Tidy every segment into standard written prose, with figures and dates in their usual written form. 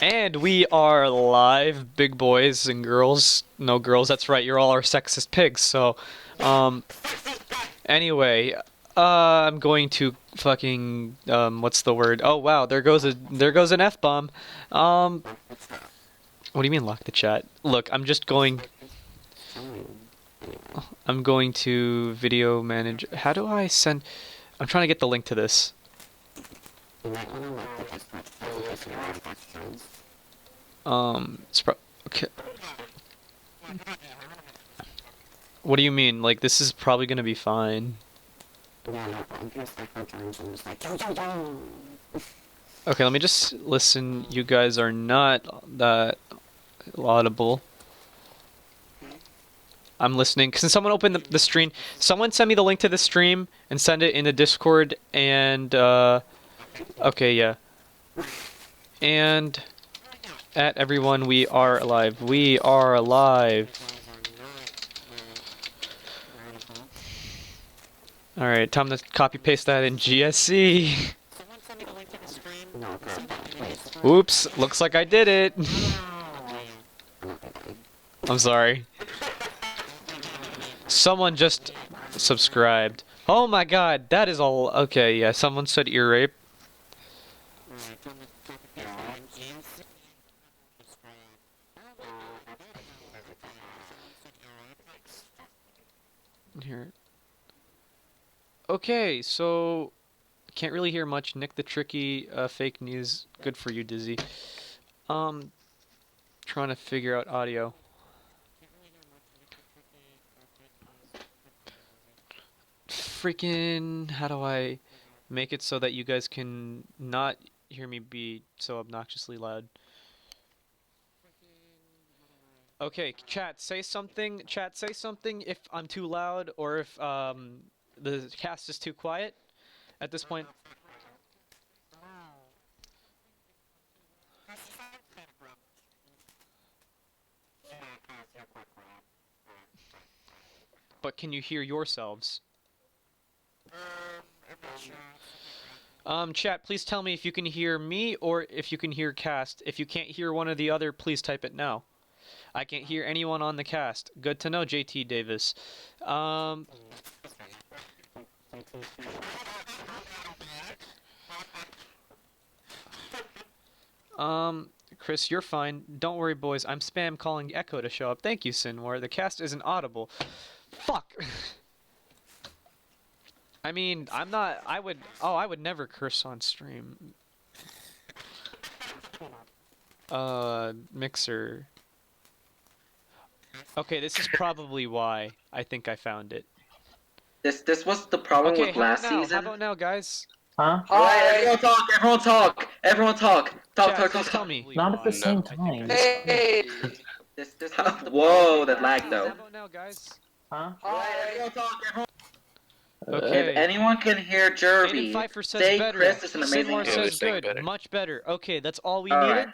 And we are live, big boys and girls. No girls, that's right, you're all our sexist pigs, so, um, anyway, I'm going to fucking, what's the word? Oh wow, there goes an F-bomb. What do you mean lock the chat? Look, I'm going to video manage, how do I send, I'm trying to get the link to this. Okay. What do you mean? Like, this is probably gonna be fine. Okay, let me just listen. You guys are not that laudable. I'm listening. Can someone open the stream? Someone send me the link to the stream and send it in the Discord and, okay, yeah. And at everyone, we are alive. We are alive. Alright, time to copy paste that in GSC. Oops, looks like I did it. I'm sorry. Someone just subscribed. Oh my god, that is all. Okay, yeah, someone said ear rape. Here. Okay, so can't really hear much. Nick the Tricky, fake news. Good for you, Dizzy. Trying to figure out audio. Freaking, how do I make it so that you guys can not hear me be so obnoxiously loud? Okay, chat, say something. Chat, say something if I'm too loud or if the cast is too quiet at this point. But can you hear yourselves? Chat, please tell me if you can hear me or if you can hear cast. If you can't hear one or the other, please type it now. I can't hear anyone on the cast. Good to know, JT Davis. Chris, you're fine. Don't worry, boys. I'm spam calling Echo to show up. Thank you, Sinwar. The cast isn't audible. Fuck! I mean, I'm not... I would never curse on stream. Mixer. Okay, this is probably why I think I found it. This was the problem Okay, with last how season. about now, guys? Huh? Alright, everyone talk, everyone talk! Everyone talk! Chat, please tell me. Not at the same time. Hey! Whoa, that lag though. How about now, guys? Huh? Alright, everyone talk, everyone. Okay. If anyone can hear Jerby, Aiden Pfeiffer says say better. Chris is an amazing Sinwar says host. good. Much better. Okay, that's all we Alright. needed.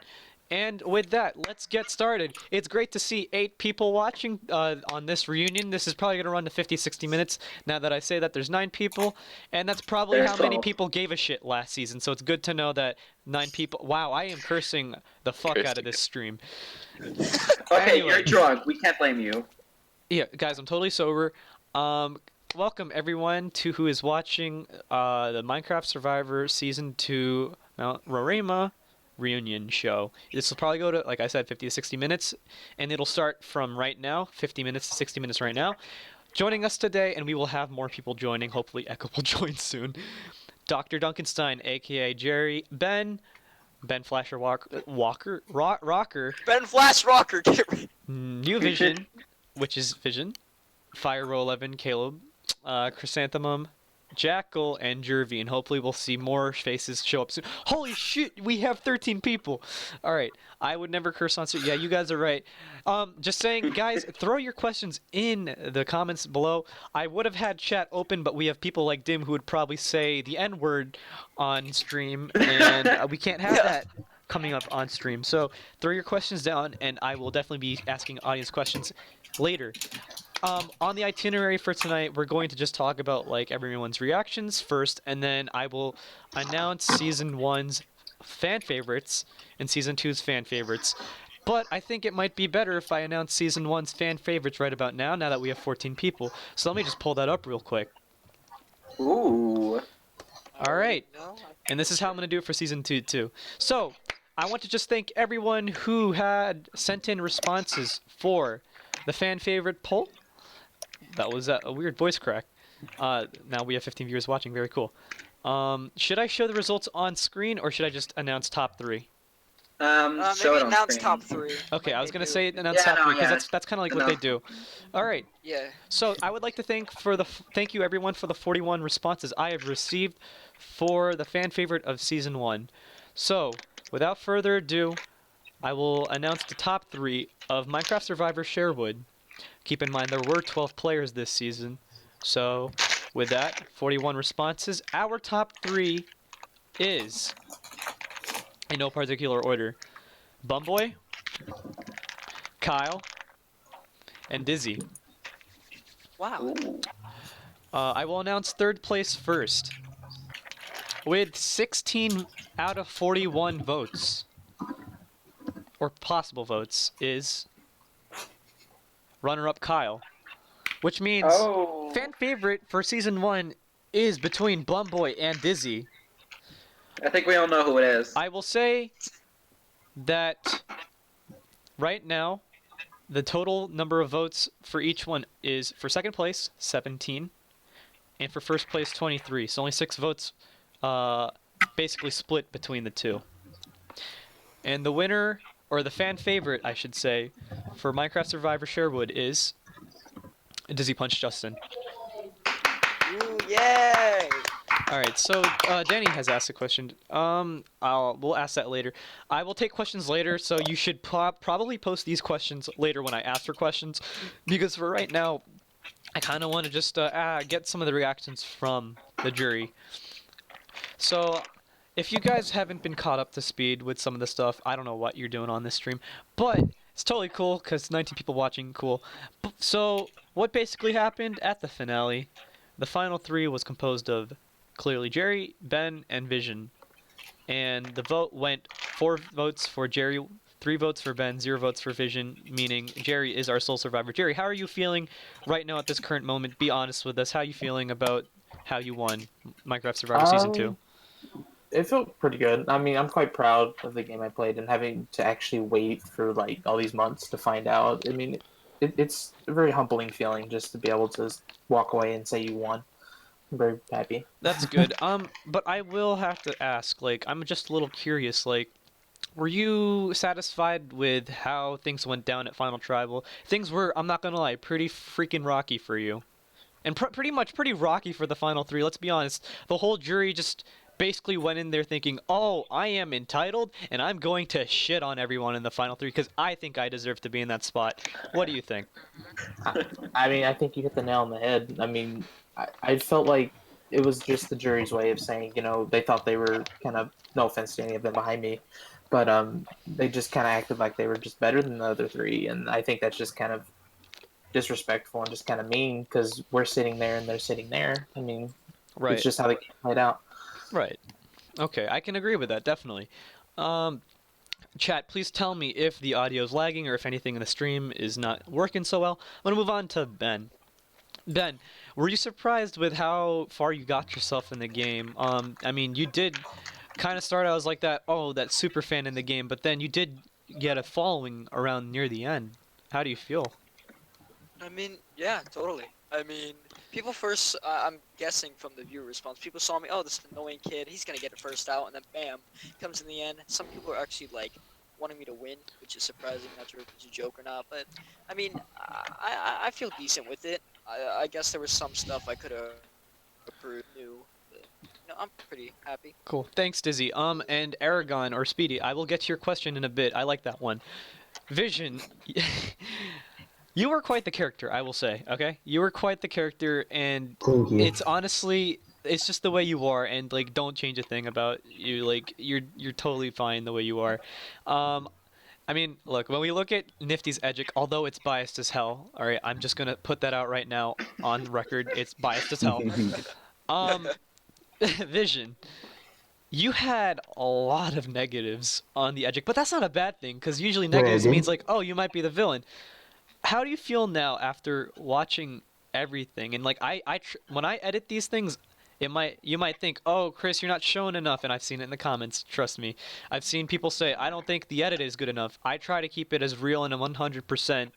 And with that, let's get started. It's great to see 8 people watching on this reunion. This is probably going to run to 50, 60 minutes. Now that I say that, there's 9 people. And that's probably There's how many 12. people gave a shit last season. So it's good to know that 9 people... Wow, I am cursing the fuck out of this stream. Okay, Anyway. you're drunk. We can't blame you. Yeah, guys, I'm totally sober. Welcome everyone to who is watching the Minecraft Survivor Season 2 Mount Roraima reunion show. This will probably go to, like I said, 50 to 60 minutes, and it'll start from right now, 50 minutes to 60 minutes right now. Joining us today, and we will have more people joining. Hopefully Echo will join soon. Dr. Duncanstein, aka Jerry, Ben Flasher Rocker, Ben Flash Rocker, get ready. New Vision, which is Vision, Fire Row 11, Caleb, Chrysanthemum, Jackal, and Jervy, and hopefully we'll see more faces show up soon. Holy shit, we have 13 people! Alright, I would never curse on stream. Yeah, you guys are right. Just saying, guys, throw your questions in the comments below. I would have had chat open, but we have people like Dim who would probably say the N-word on stream, and we can't have that coming up on stream. So throw your questions down, and I will definitely be asking audience questions later. On the itinerary for tonight, we're going to just talk about like everyone's reactions first, and then I will announce season 1's fan favorites and season 2's fan favorites. But I think it might be better if I announce season 1's fan favorites right about now that we have 14 people. So let me just pull that up real quick. Ooh. All right. No, And this is how I'm going to do it for season 2 too. So, I want to just thank everyone who had sent in responses for the fan favorite poll. That was a weird voice crack. Now we have 15 viewers watching. Very cool. Should I show the results on screen or should I just announce top 3? Show maybe it on announce screen. top 3. Okay, like I was they gonna do. say announce Yeah, top no, 3 because yeah. that's kind of like what they do. All right. Yeah. So I would like to thank you everyone for the 41 responses I have received for the fan favorite of season 1. So without further ado, I will announce the top 3 of Minecraft Survivor Sherwood. Keep in mind there were 12 players this season. So with that, 41 responses. Our top 3 is, in no particular order, Bumboy, Kyle, and Dizzy. Wow. Ooh. I will announce third place first. With 16 out of 41 votes, or possible votes, is runner-up Kyle. Which means Oh. fan favorite for season 1 is between Bumboy and Dizzy. I think we all know who it is. I will say that right now, the total number of votes for each one is, for second place, 17, and for first place, 23. So only 6 votes basically split between the two. And the winner, or the fan favorite, I should say, for Minecraft Survivor Sherwood is Dizzy Punch Justin. Ooh, yay! All right, so Danny has asked a question. We'll ask that later. I will take questions later, so you should probably post these questions later when I ask for questions, because for right now, I kind of want to just get some of the reactions from the jury. So, if you guys haven't been caught up to speed with some of the stuff, I don't know what you're doing on this stream, but it's totally cool because 19 people watching, cool. So, what basically happened at the finale? The final 3 was composed of clearly Jerry, Ben, and Vision. And the vote went 4 votes for Jerry, 3 votes for Ben, 0 votes for Vision, meaning Jerry is our sole survivor. Jerry, how are you feeling right now at this current moment? Be honest with us. How are you feeling about how you won Minecraft Survivor Season 2? It felt pretty good. I mean, I'm quite proud of the game I played and having to actually wait for like all these months to find out. I mean, it's a very humbling feeling just to be able to walk away and say you won. I'm very happy. That's good. But I will have to ask, like, I'm just a little curious, like, were you satisfied with how things went down at Final Tribal? Things were, I'm not gonna lie, pretty freaking rocky for you. And pretty rocky for the final 3, let's be honest. The whole jury just basically went in there thinking, oh, I am entitled, and I'm going to shit on everyone in the final 3 because I think I deserve to be in that spot. What do you think? I mean, I think you hit the nail on the head. I mean, I felt like it was just the jury's way of saying, you know, they thought they were kind of, no offense to any of them behind me, but they just kind of acted like they were just better than the other 3, and I think that's just kind of disrespectful and just kind of mean because we're sitting there and they're sitting there. I mean, Right. It's just how they played out. Right. Okay, I can agree with that, definitely. Chat, please tell me if the audio is lagging or if anything in the stream is not working so well. I'm going to move on to Ben. Ben, were you surprised with how far you got yourself in the game? I mean, you did kind of start out as like that super fan in the game, but then you did get a following around near the end. How do you feel? I mean, yeah, totally. I mean, people first, I'm guessing from the viewer response, people saw me, oh, this annoying kid, he's gonna get it first out, and then bam, comes in the end. Some people are actually, like, wanting me to win, which is surprising, not sure if it's a joke or not, but, I mean, I feel decent with it. I guess there was some stuff I could have improved, new, but, I'm pretty happy. Cool. Thanks, Dizzy. And Aragon or Speedy, I will get to your question in a bit. I like that one. Vision, you were quite the character, I will say, okay? You were quite the character, and Thank you. it's honestly, it's just the way you are, and, like, don't change a thing about you. Like, you're totally fine the way you are. I mean, look, when we look at Nifty's Edgic, although it's biased as hell, alright, I'm just gonna put that out right now on record, it's biased as hell. Vision, You had a lot of negatives on the edge, but that's not a bad thing because usually negatives means like, oh, you might be the villain. How do you feel now after watching everything? And like when I edit these things, you might think, oh, Chris, you're not showing enough, and I've seen it in the comments. Trust me, I've seen people say I don't think the edit is good enough. I try to keep it as real and 100%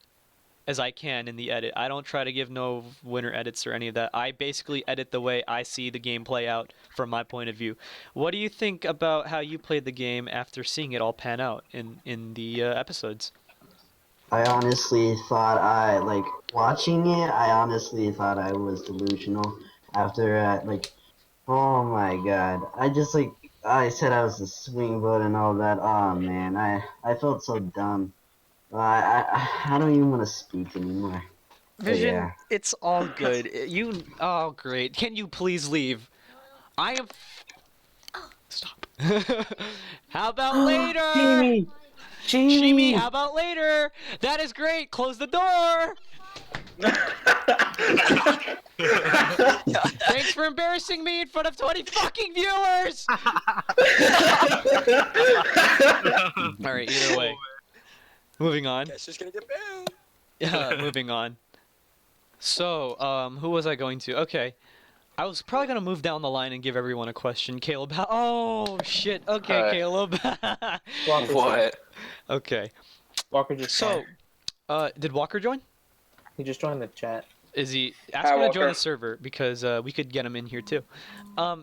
as I can in the edit. I don't try to give no winner edits or any of that. I basically edit the way I see the game play out from my point of view. What do you think about how you played the game after seeing it all pan out in the episodes? I honestly thought watching it. I honestly thought I was delusional after oh my god. I said I was a swing vote and all that. Oh man, I felt so dumb. I don't even want to speak anymore. Vision, yeah. it's all good. Oh great. Can you please leave? I am. Stop. How about later? Jamie! Shimi, how about later? That is great. Close the door. Thanks for embarrassing me in front of 20 fucking viewers. All right. Either way. Moving on. Guess who's gonna get banned? Yeah. Moving on. So, who was I going to? Okay. I was probably gonna move down the line and give everyone a question. Caleb, oh shit. Okay, Caleb. What? Okay. Walker just So, joined. did Walker join? He just joined the chat. Is he? Hi, Ask him to join Walker. the server because we could get him in here too.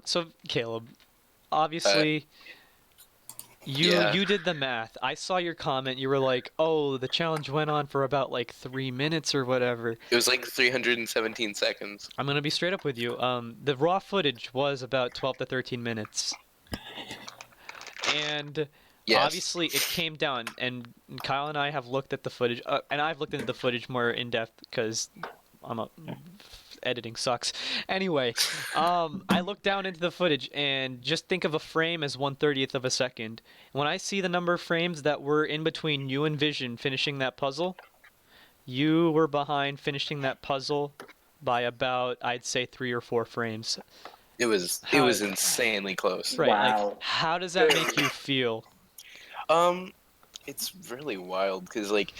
So Caleb, obviously, you did the math. I saw your comment. You were like, "Oh, the challenge went on for about like 3 minutes or whatever." It was like 317 seconds. I'm gonna be straight up with you. The raw footage was about 12 to 13 minutes, and Yes. obviously it came down. And Kyle and I have looked at the footage, and I've looked into the footage more in depth because editing sucks. Anyway, I looked down into the footage and just think of a frame as 1/30th of a second. When I see the number of frames that were in between you and Vision finishing that puzzle, you were behind finishing that puzzle by about, I'd say, 3 or 4 frames. It was insanely close. Right. Wow. Like, how does that make you feel? It's really wild because like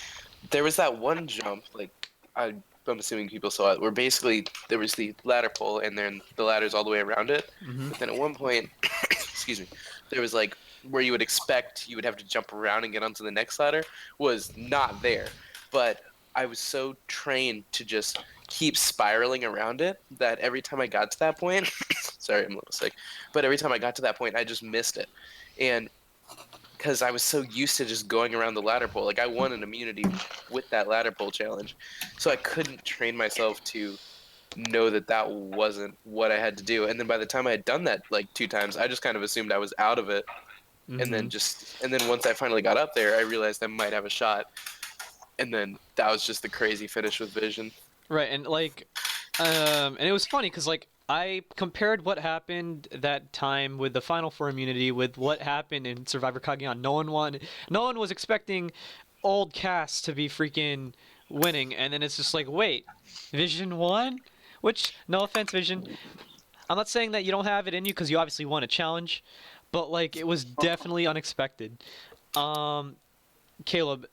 there was that one jump, like I'm assuming people saw it, where basically there was the ladder pole and then the ladder's all the way around it. Mhm. But then at one point, excuse me, there was like where you would expect you would have to jump around and get onto the next ladder was not there. But I was so trained to just keep spiraling around it that every time I got to that point, sorry, I'm a little sick, but every time I got to that point, I just missed it. And because I was so used to just going around the ladder pole. Like, I won an immunity with that ladder pole challenge. So I couldn't train myself to know that that wasn't what I had to do. And then by the time I had done that, like, 2 times, I just kind of assumed I was out of it. Mhm. And then once I finally got up there, I realized I might have a shot. And then that was just the crazy finish with Vision. Right, and like, and it was funny because like I compared what happened that time with the Final Four immunity with what happened in Survivor Kageon. No one was expecting old cast to be freaking winning, and then it's just like, wait, Vision won? Which, no offense, Vision, I'm not saying that you don't have it in you because you obviously won a challenge, but like it was definitely unexpected. Caleb,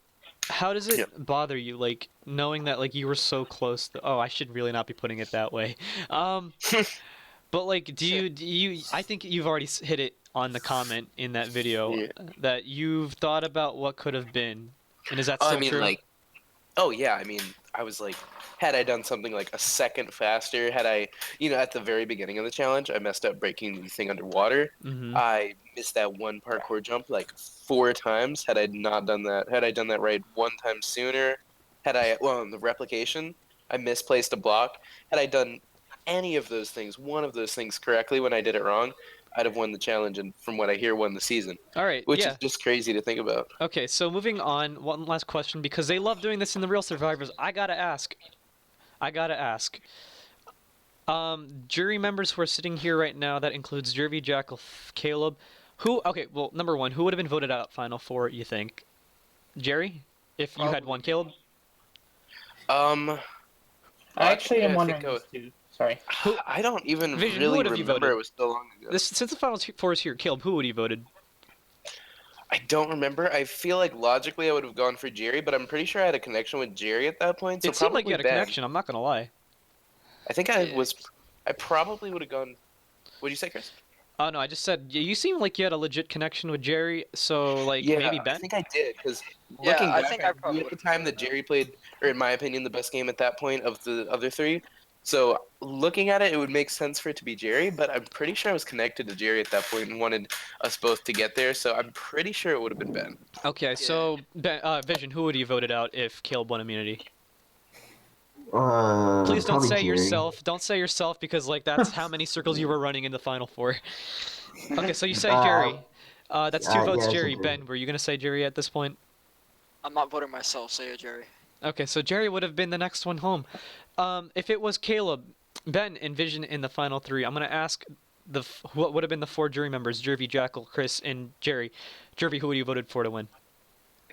how does it bother you, like, knowing that, like, you were so close to... Oh, I should really not be putting it that way. But, like, do you... I think you've already hit it on the comment in that video, that you've thought about what could have been. And is that still true? Like, oh, yeah, I mean, I was like, had I done something like a second faster, had I, at the very beginning of the challenge, I messed up breaking the thing underwater. Mhm. I missed that one parkour jump like 4 times. Had I not done that, had I done that right 1 time sooner, in the replication, I misplaced a block. Had I done any of those things, one of those things correctly when I did it wrong, I'd have won the challenge and from what I hear, won the season. All right, Which is just crazy to think about. Okay, so moving on, one last question, because they love doing this in the real Survivors. I gotta ask. Jury members who are sitting here right now, that includes Jervy, Jackal, Caleb, okay, well, number 1, who would have been voted out Final Four, you think? Jerry? If you had won, Caleb? I actually am wondering think this too. Sorry. I don't even Vision, who really would have you remember. voted? It was so long ago. Since the final four is here, Caleb, who would you voted? I don't remember. I feel like logically I would have gone for Jerry, but I'm pretty sure I had a connection with Jerry at that point. So It seemed like you probably had a Ben. connection. I'm not gonna lie. I think I was. I probably would have gone. What'd you say, Chris? Oh no, I just said you seem like you had a legit connection with Jerry. So like Yeah, maybe I Ben. think I did because Yeah, looking I back, think I I knew probably at the would've time that Jerry played, or in my opinion, the best game at that point of the other three. So looking at it, it would make sense for it to be Jerry, but I'm pretty sure I was connected to Jerry at that point and wanted us both to get there. So I'm pretty sure it would have been Ben. Okay, so Ben, Vision, who would you voted out if Caleb won immunity? Please don't Probably say Jerry. yourself. Don't say yourself because like that's how many circles you were running in the final four. Okay, so you say Jerry. That's two votes, yeah, I said Jerry. Jerry. Ben, were you gonna say Jerry at this point? I'm not voting myself, so yeah, Jerry. Okay, so Jerry would have been the next one home. If it was Caleb, Ben, and Vision in the final three, I'm gonna ask what would have been the four jury members: Jervy, Jackal, Chris, and Jerry. Jervy, who would you voted for to win?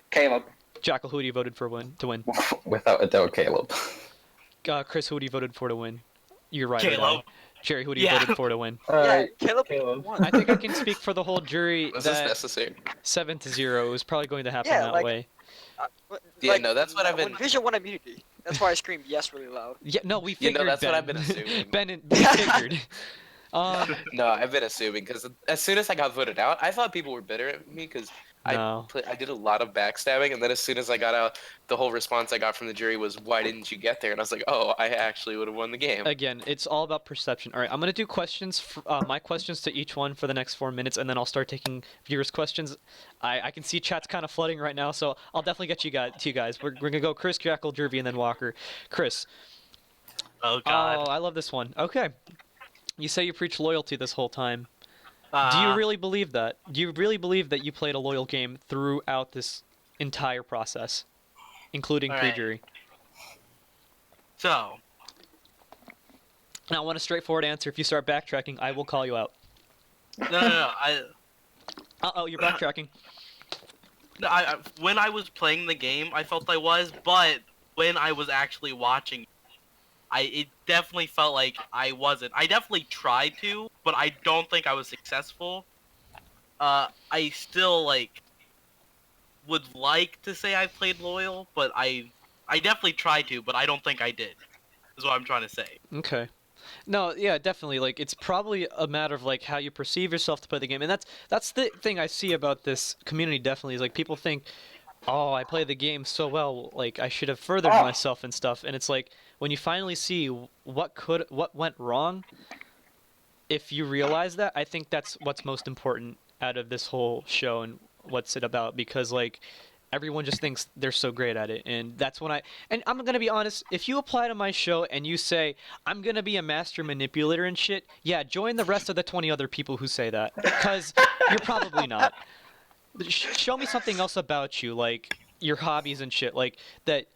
Caleb. Jackal, who would you voted for to win? Without a doubt, Caleb. Chris, who would you voted for to win? You're right. Caleb. Jerry, who do you Yeah. voted for to win? Yeah, Caleb. Caleb. won. I think I can speak for the whole jury Was this that necessary? 7-0 is probably going to happen Yeah, that like- way. Yeah, no, that's what I've been. When Vision won immunity, that's why I screamed yes really loud. Yeah, no, we You know, figured. that's what Ben. I've been assuming. We figured. No, I've been assuming because as soon as I got voted out, I thought people were bitter at me because No. I did a lot of backstabbing, and then as soon as I got out, the whole response I got from the jury was, "Why didn't you get there?" And I was like, "Oh, I actually would have won the game." Again, it's all about perception. All right, I'm gonna do questions, my questions to each one for the next 4 minutes, and then I'll start taking viewers' questions. I can see chat's kind of flooding right now, so I'll definitely get you guys. We're gonna go Chris, Jackal, Jervy, and then Walker. Chris. Oh God. Oh, I love this one. Okay. You say you preach loyalty this whole time. Do Uh, you really believe that? Do you really believe that you played a loyal game throughout this entire process, including Alright. pre-jury? So, And I want a straightforward answer. If you start backtracking, I will call you out. no. Uh-oh, you're backtracking. When I was playing the game, I felt I was, but when I was actually watching, it definitely felt like I wasn't. I definitely tried to, but I don't think I was successful. I still would like to say I played loyal, but I definitely tried to, but I don't think I did. Is what I'm trying to say. Okay. No, yeah, definitely. Like, it's probably a matter of like how you perceive yourself to play the game, and that's the thing I see about this community. Definitely, is like people think, "Oh, I play the game so well, like I should have furthered myself and stuff." And it's like when you finally see what went wrong, if you realize that, I think that's what's most important out of this whole show and what's it about, because like everyone just thinks they're so great at it, and that's when and I'm gonna be honest, if you apply to my show and you say I'm gonna be a master manipulator and shit, yeah, join the rest of the 20 other people who say that, because you're probably not. Show me something else about you, like your hobbies and shit, like that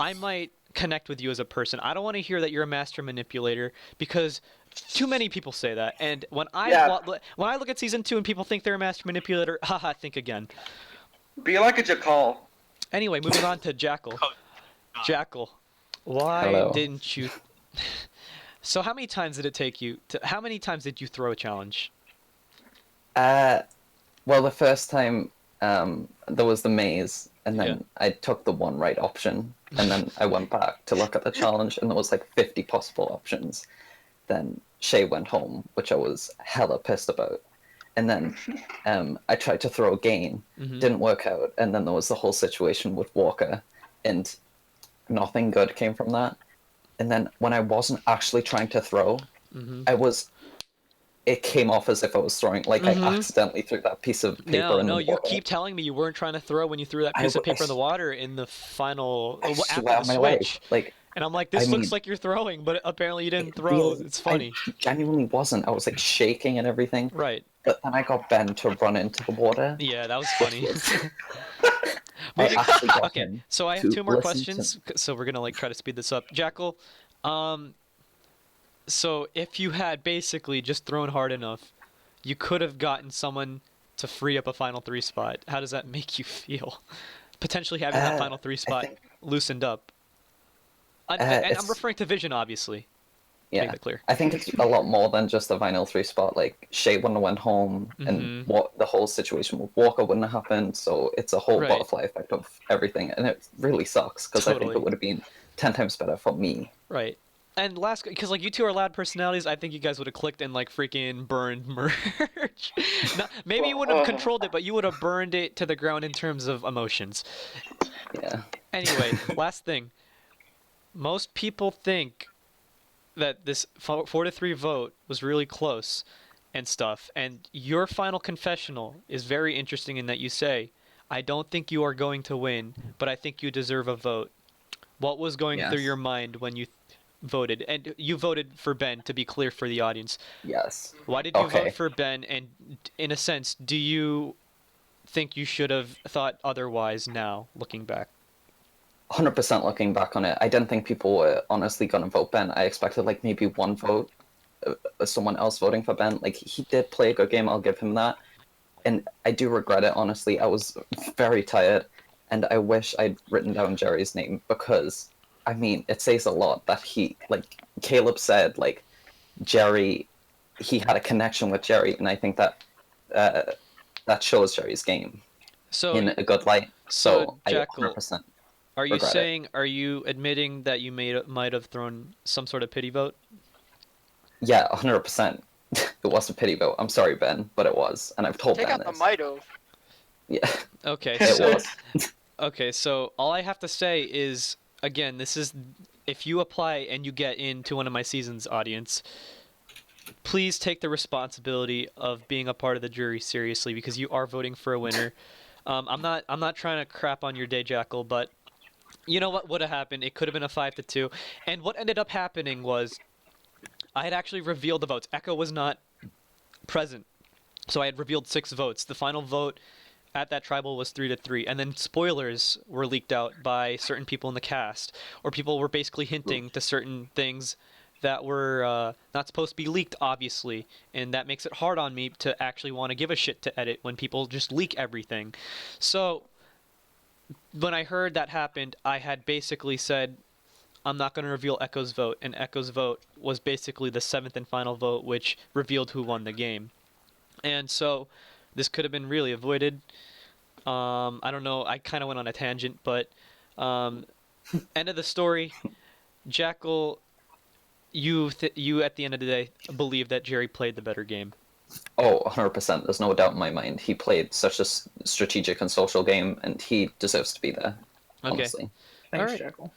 I might connect with you as a person. I don't want to hear that you're a master manipulator, because too many people say that, and when I look at season 2 and people think they're a master manipulator, haha, think again. Be like a jackal. Anyway, moving on to Jackal. Oh, God. Jackal, why Hello. didn't you? So how many times did it take you to? How many times did you throw a challenge? Well, the first time there was the maze, and then I took the one right option, and then I went back to look at the challenge, and there was like 50 possible options. Then Shay went home, which I was hella pissed about. And then I tried to throw a game, didn't work out, and then there was the whole situation with Walker, and nothing good came from that. And then when I wasn't actually trying to throw, it came off as if I was throwing, like I accidentally threw that piece of paper in the you water. keep telling me you weren't trying to throw when you threw that piece of paper in the water in the final I after swear the on my switch. life, like And I'm like, this looks like you're throwing, but apparently you didn't throw. It's funny. I genuinely wasn't. I was like shaking and everything. Right. But then I got Ben to run into the water. Yeah, that was funny. I actually got Okay, him so I have to 2 more listen questions, so we're gonna like try to speed this up. Jackal, so if you had basically just thrown hard enough, you could have gotten someone to free up a final 3 spot. How does that make you feel? Potentially having that final 3 spot think- loosened up. And I'm it's- referring to Vision, obviously. Yeah. Make that clear. I think it's a lot more than just a Vinyl 3 spot. Like, Shay wouldn't have went home, and what the whole situation with Walker wouldn't have happened, so it's a whole Right. butterfly effect of everything, and it really sucks, because I think Totally. it would have been 10 times better for me. Right. And last, because like you two are loud personalities, I think you guys would have clicked and like freaking burned merch. Maybe you wouldn't have controlled it, but you would have burned it to the ground in terms of emotions. Yeah. Anyway, last thing. Most people think that this 4-3 vote was really close and stuff. And your final confessional is very interesting in that you say, I don't think you are going to win, but I think you deserve a vote. What was going through your mind when you voted? And you voted for Ben, to be clear for the audience. Yes. Why did you vote for Ben? And in a sense, do you think you should have thought otherwise now, looking back? 100% looking back on it, I didn't think people were honestly going to vote Ben. I expected like maybe one vote, someone else voting for Ben. Like, he did play a good game, I'll give him that. And I do regret it, honestly. I was very tired, and I wish I'd written down Jerry's name, because, I mean, it says a lot that he, like, Caleb said, like, Jerry, he had a connection with Jerry, and I think that that shows Jerry's game in a good light. So Jackal, I 100%. Are you regret saying, are you admitting that you might have thrown some sort of pity vote? Yeah, 100%. It was a pity vote. I'm sorry, Ben, but it was, and I've told Take Ben out the this. might have. Yeah, Okay, it so was. okay, so all I have to say is, again, this is if you apply and you get into one of my seasons, audience, please take the responsibility of being a part of the jury seriously, because you are voting for a winner. I'm not trying to crap on your day, Jackal, but you know what would have happened? It could have been a 5-2. And what ended up happening was I had actually revealed the votes. Echo was not present. So I had revealed 6 votes. The final vote at that tribal was 3-3. And then spoilers were leaked out by certain people in the cast. Or people were basically hinting to certain things that were not supposed to be leaked, obviously. And that makes it hard on me to actually want to give a shit to edit when people just leak everything. So when I heard that happened, I had basically said, I'm not going to reveal Echo's vote, and Echo's vote was basically the 7th and final vote, which revealed who won the game. And so this could have been really avoided. I don't know, I kind of went on a tangent, but end of the story, Jackal, you at the end of the day believe that Jerry played the better game. Oh, 100%. There's no doubt in my mind. He played such a strategic and social game, and he deserves to be there. Okay. Honestly. Thanks, Alright. Jackal.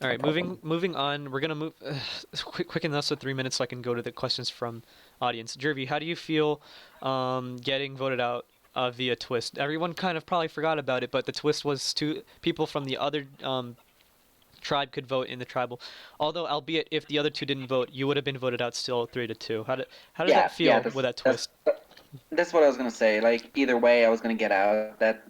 All right, No problem. moving on. We're gonna move quick enough, so 3 minutes, so I can go to the questions from audience. Jervy, how do you feel getting voted out via twist? Everyone kind of probably forgot about it, but the twist was 2 people from the other tribe could vote in the tribal. Although, albeit if the other 2 didn't vote, you would have been voted out still 3-2. How did that feel with that twist? That's what I was gonna say. Like, either way, I was gonna get out that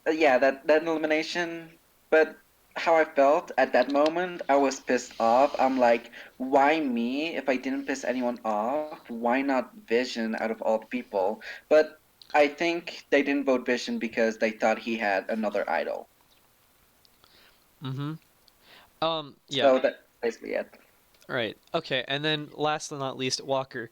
that elimination. But how I felt at that moment, I was pissed off. I'm like, why me? If I didn't piss anyone off, why not Vision out of all the people? But I think they didn't vote Vision because they thought he had another idol. Mm-hmm. Yeah. So that's basically it. Right. Okay. And then last but not least, Walker.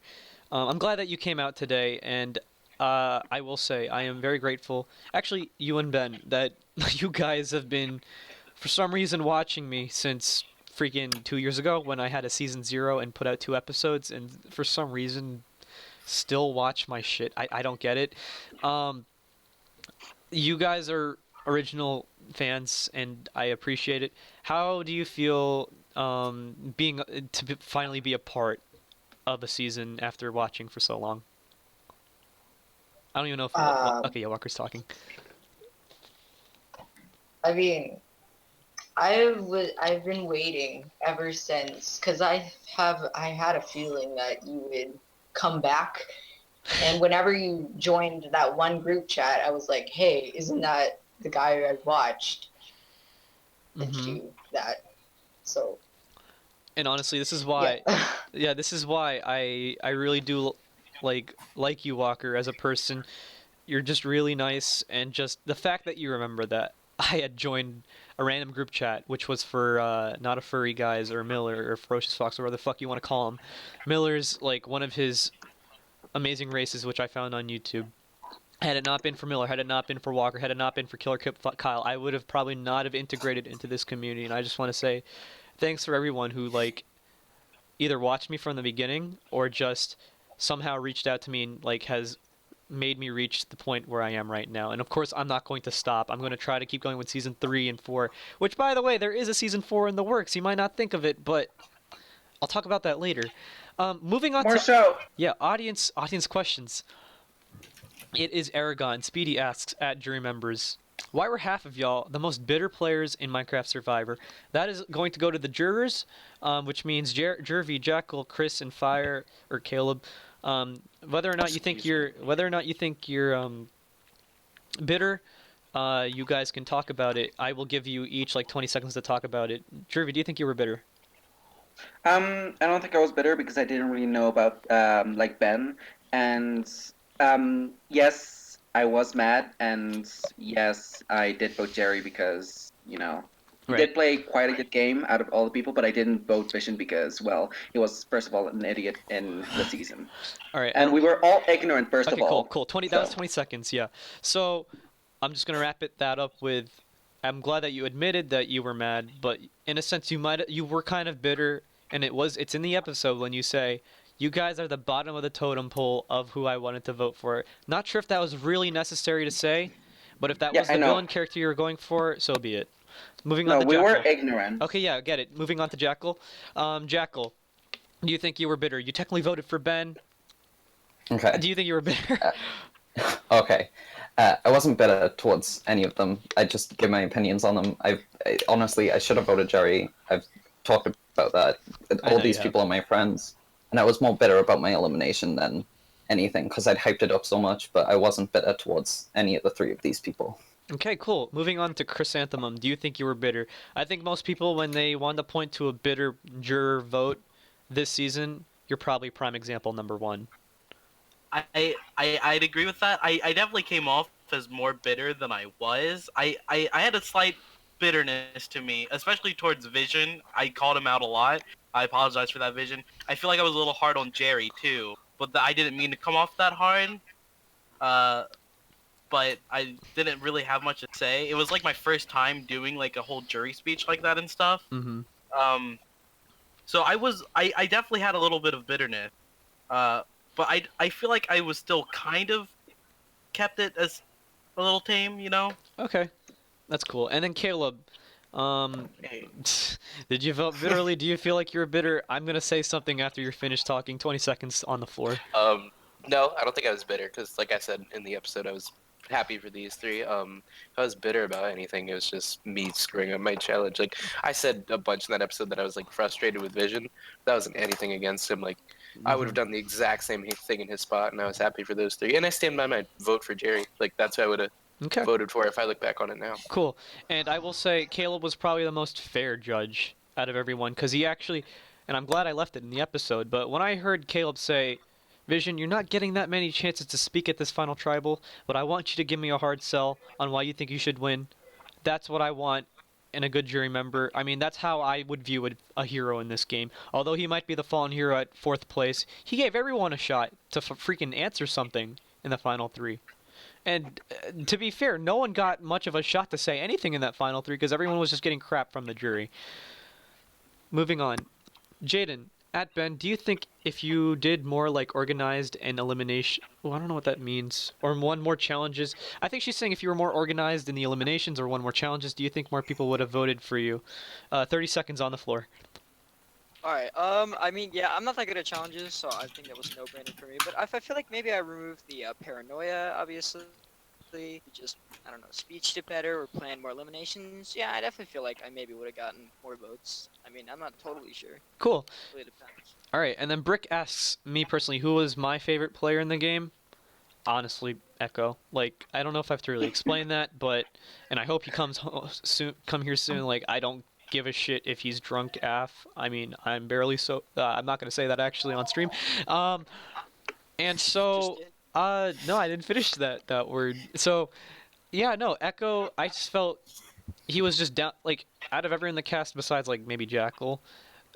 I'm glad that you came out today, and I will say I am very grateful. Actually, you and Ben, that you guys have been, for some reason, watching me since freaking 2 years ago when I had a season 0 and put out 2 episodes, and for some reason still watch my shit. I don't get it. You guys are original fans, and I appreciate it. How do you feel being finally be a part of a season after watching for so long? I don't even know if okay, yeah, Walker's talking. I mean, I've been waiting ever since, because I had a feeling that you would come back, and whenever you joined that one group chat, I was like, hey, isn't that the guy I watched that do that? So. And honestly, this is why, yeah, this is why I really do like you, Walker, as a person. You're just really nice, and just the fact that you remember that I had joined a random group chat, which was for not a furry guys or Miller or Ferocious Fox or whatever the fuck you want to call him. Miller's like one of his amazing races, which I found on YouTube. Had it not been for Miller, had it not been for Walker, had it not been for KillerKilp Kyle, I would have probably not have integrated into this community. And I just want to say thanks for everyone who like either watched me from the beginning or just somehow reached out to me and like has made me reach the point where I am right now. And of course, I'm not going to stop. I'm going to try to keep going with season 3 and 4, which by the way, there is a season 4 in the works. You might not think of it, but I'll talk about that later. Moving on More to show. yeah, audience questions. It is Aragon. Speedy asks at jury members, why were half of y'all the most bitter players in Minecraft Survivor? That is going to go to the jurors, which means Jervy, Jackal, Chris, and Fire or Caleb. Whether or not you think you're bitter, you guys can talk about it. I will give you each like 20 seconds to talk about it. Jervy, do you think you were bitter? I don't think I was bitter because I didn't really know about like Ben, and yes, I was mad, and yes, I did vote Jerry because he Right. did play quite a good game out of all the people, but I didn't vote Vision because, well, he was first of all an idiot in the season, All right. and we were all ignorant first Okay, of all. cool. 20. That was 20 seconds. Yeah. So I'm just gonna wrap that up with. I'm glad that you admitted that you were mad, but in a sense, you were kind of bitter, and it's in the episode when you say, "You guys are the bottom of the totem pole of who I wanted to vote for." Not sure if that was really necessary to say, but if that Yeah, was I the know. villain character you were going for, so be it. Moving on No, to we Jackal. were ignorant. Okay, yeah, get it. Moving on to Jackal. Jackal, do you think you were bitter? You technically voted for Ben. Okay. Do you think you were bitter? Okay. I wasn't bitter towards any of them. I just give my opinions on them. Honestly, I should have voted Jerry. I've talked about that. I All know these you people are my friends. And I was more bitter about my elimination than anything, because I'd hyped it up so much, but I wasn't bitter towards any of the 3 of these people. Okay, cool. Moving on to Chrysanthemum. Do you think you were bitter? I think most people, when they want to point to a bitter juror vote this season, you're probably prime example number 1. I'd agree with that. I definitely came off as more bitter than I was. I had a slight bitterness to me, especially towards Vision. I called him out a lot. I apologize for that, Vision. I feel like I was a little hard on Jerry too, but I didn't mean to come off that hard. But I didn't really have much to say. It was like my first time doing like a whole jury speech like that and stuff. Mm-hmm. So I definitely had a little bit of bitterness. But I feel like I was still kind of kept it as a little tame, you know? Okay, that's cool. And then Caleb, did you vote bitterly? Do you feel like you're bitter? I'm gonna say something after you're finished talking. 20 seconds on the floor. No, I don't think I was bitter because, like I said in the episode, I was happy for these 3. If I was bitter about anything, it was just me screwing up my challenge. Like I said a bunch in that episode that I was like frustrated with Vision. That wasn't anything against him. Like I would have done the exact same thing in his spot, and I was happy for those 3. And I stand by my vote for Jerry. Like that's who I would have voted for if I look back on it now. Cool. And I will say Caleb was probably the most fair judge out of everyone because he actually, and I'm glad I left it in the episode, but when I heard Caleb say, Vision, you're not getting that many chances to speak at this final tribal, but I want you to give me a hard sell on why you think you should win. That's what I want in a good jury member. I mean, that's how I would view a hero in this game. Although he might be the fallen hero at 4th place, he gave everyone a shot to freaking answer something in the final 3. And to be fair, no one got much of a shot to say anything in that final 3 because everyone was just getting crap from the jury. Moving on. Jaden, at Ben, do you think if you did more like organized and elimination... Oh, I don't know what that means. Or one more challenges. I think she's saying if you were more organized in the eliminations or one more challenges, do you think more people would have voted for you? 30 seconds on the floor. Alright, I mean, yeah, I'm not that good at challenges, so I think that was a no-brainer for me. But I feel like maybe I removed the paranoia, obviously. Just, I don't know, speeched it better or planned more eliminations. Yeah, I definitely feel like I maybe would have gotten more votes. I mean, I'm not totally sure. Cool. It really depends. Alright, and then Brick asks me personally, who was my favorite player in the game? Honestly, Echo. Like, I don't know if I have to really explain that, but... And I hope he comes come here soon. Like, I don't give a shit if he's drunk AF. I mean, I'm barely so... I'm not going to say that actually on stream. And so... no, I didn't finish that word. So, Yeah, no, Echo. I just felt he was just down. Like out of everyone in the cast, besides like maybe Jackal,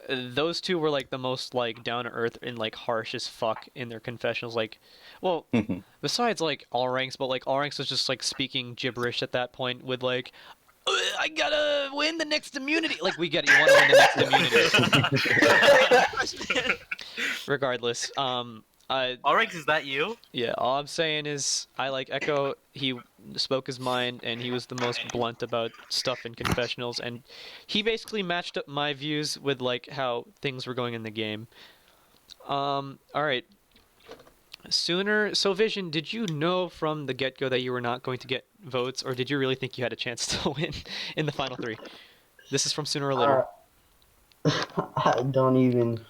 those two were like the most like down to earth and like harsh as fuck in their confessionals. Like, well, besides like All Ranks, but like All Ranks was just like speaking gibberish at that point with like, I gotta win the next immunity. Like we get it, you want to win the next immunity. Regardless, Alright, is that you? yeah, all I'm saying is I like Echo. He spoke his mind and he was the most blunt about stuff in confessionals, and he basically matched up my views with like how things were going in the game. All right. So Vision, did you know from the get-go that you were not going to get votes, or did you really think you had a chance to win in the final three? This is from Sooner or Later. I don't even.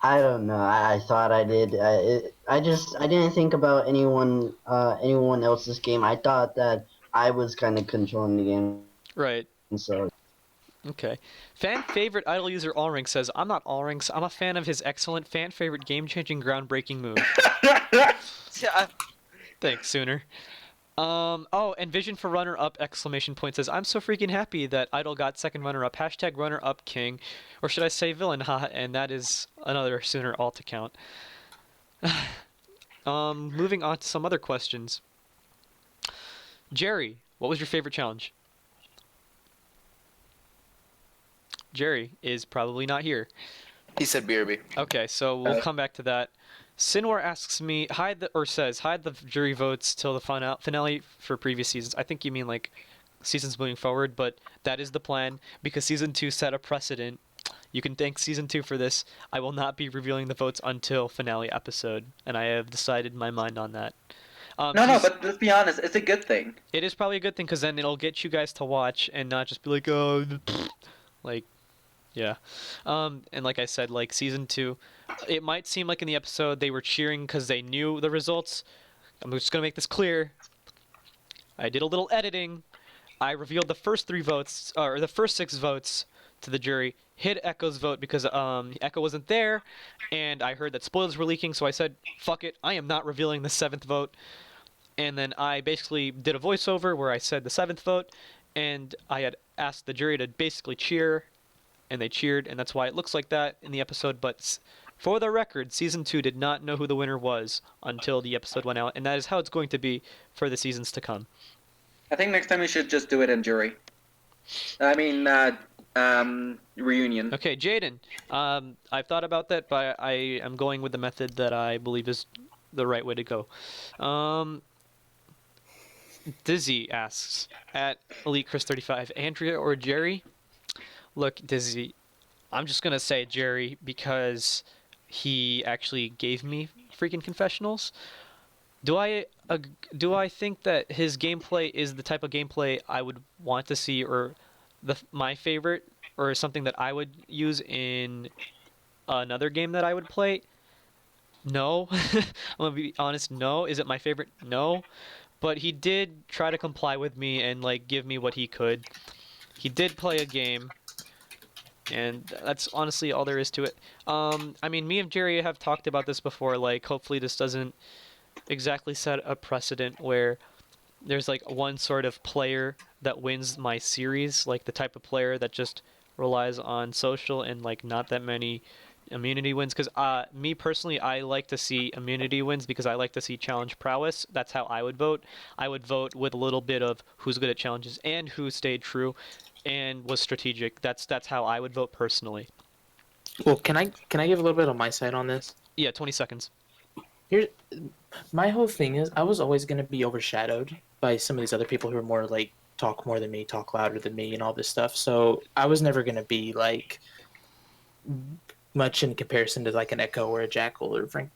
I don't know. I thought I did. I didn't think about anyone else's game. I thought that I was kind of controlling the game. Right. And so. Okay. Fan favorite idol user Allring says, "I'm not Allrings. I'm a fan of his excellent fan favorite game-changing groundbreaking move." Yeah. Thanks, Sooner. Oh, and Vision for runner-up exclamation point says, "I'm so freaking happy that Idol got second runner-up. Hashtag runner-up king. Or should I say villain, haha," and that is another Sooner alt account. Moving on to some other questions. Jerry, what was your favorite challenge? Jerry is probably not here. He said BRB. Okay, so we'll come back to that. Sinwar asks me, hide the jury votes till the finale for previous seasons. I think you mean like seasons moving forward, but that is the plan because season 2 set a precedent. You can thank season 2 for this. I will not be revealing the votes until finale episode, and I have decided my mind on that. No, but let's be honest, it's a good thing. It is probably a good thing because then it'll get you guys to watch and not just be like, oh, like, yeah. And like I said, like season 2, it might seem like in the episode they were cheering because they knew the results. I'm just gonna make this clear. I did a little editing. I revealed the first 3 votes, or the first 6 votes to the jury. Hid Echo's vote because Echo wasn't there, and I heard that spoilers were leaking, so I said, fuck it, I am not revealing the 7th vote. And then I basically did a voiceover where I said the 7th vote, and I had asked the jury to basically cheer, and they cheered, and that's why it looks like that in the episode. But for the record, season 2 did not know who the winner was until the episode went out, and that is how it's going to be for the seasons to come. I think next time we should just do it in jury. I mean, reunion. Okay, Jaden, I've thought about that, but I am going with the method that I believe is the right way to go. Dizzy asks, at EliteChris35, Andrea or Jerry? Look, Dizzy, I'm just going to say Jerry because he actually gave me freaking confessionals. Do I think that his gameplay is the type of gameplay I would want to see, or my favorite, or something that I would use in another game that I would play? No. I'm going to be honest, no. Is it my favorite? No. But he did try to comply with me and like give me what he could. He did play a game, and that's honestly all there is to it. I mean, me and Jerry have talked about this before. Like, hopefully this doesn't exactly set a precedent where there's like one sort of player that wins my series, like the type of player that just relies on social and like not that many immunity wins. Because me personally, I like to see immunity wins because I like to see challenge prowess. That's how I would vote. I would vote with a little bit of who's good at challenges and who stayed true and was strategic. That's how I would vote personally. Well, can I give a little bit of my side on this? Yeah, 20 seconds. Here, my whole thing is I was always going to be overshadowed by some of these other people who are more like talk more than me, talk louder than me, and all this stuff. So I was never going to be like much in comparison to like an Echo or a Jackal or Frank,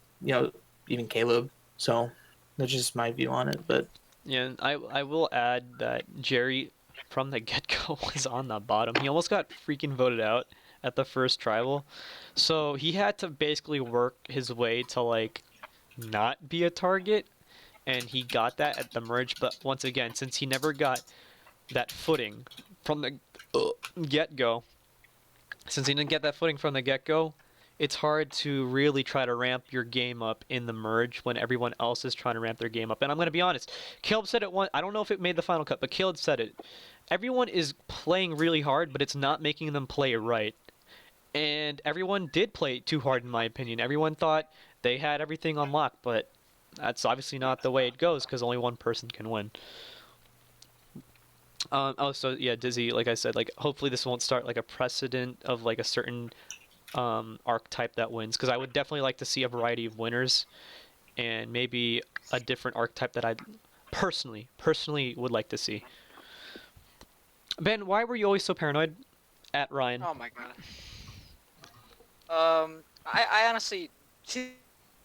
even Caleb. So that's just my view on it. But yeah, I will add that Jerry from the get-go was on the bottom. He almost got freaking voted out at the first tribal, so he had to basically work his way to like not be a target, and he got that at the merge. But once again, since he never got that footing from the get-go, it's hard to really try to ramp your game up in the merge when everyone else is trying to ramp their game up. And I'm going to be honest, Caleb said it once. I don't know if it made the final cut, but Caleb said it. Everyone is playing really hard, but it's not making them play right. And everyone did play too hard, in my opinion. Everyone thought they had everything on lock, but that's obviously not the way it goes because only one person can win. Oh, so yeah, Dizzy, like I said, like hopefully this won't start like a precedent of like a certain archetype that wins, because I would definitely like to see a variety of winners, and maybe a different archetype that I personally would like to see. Ben, why were you always so paranoid? At Ryan. Oh my god. I honestly, to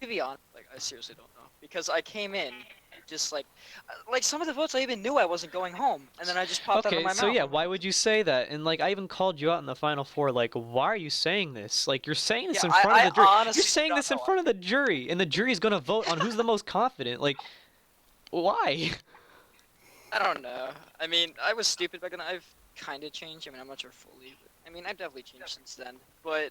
be honest, like I seriously don't know, because I came in just like some of the votes I even knew I wasn't going home, and then I just popped out of my So mouth. yeah, why would you say that? And like I even called you out in the final four. Like, why are you saying this? Like you're saying this Yeah, in front of the jury. You're honestly saying don't this in know. front of the jury, and the jury's gonna vote on who's the most confident. Like, why? I don't know. I mean, I was stupid back then. I've kind of changed. I mean, I'm not sure fully. But, I mean, I've definitely changed since then. But,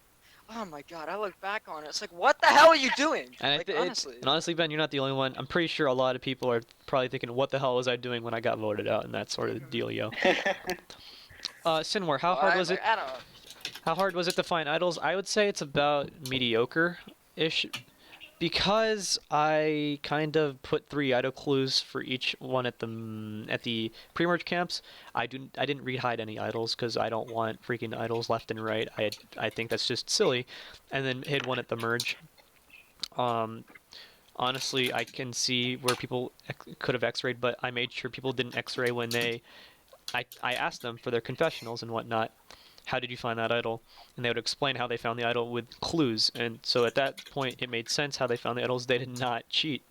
oh my god, I look back on it. It's like, what the hell are you doing? And Like, honestly. and honestly, Ben, you're not the only one. I'm pretty sure a lot of people are probably thinking, "What the hell was I doing when I got voted out?" And that sort of dealio. Sinwar, how hard was it? I don't know. How hard was it to find idols? I would say it's about mediocre-ish, because I kind of put 3 idol clues for each one at the pre-merge camps. I didn't re-hide any idols because I don't want freaking idols left and right. I think that's just silly, and then hid one at the merge. Honestly, I can see where people could have X-rayed, but I made sure people didn't X-ray when I asked them for their confessionals and whatnot. How did you find that idol? And they would explain how they found the idol with clues. And so at that point, it made sense how they found the idols. They did not cheat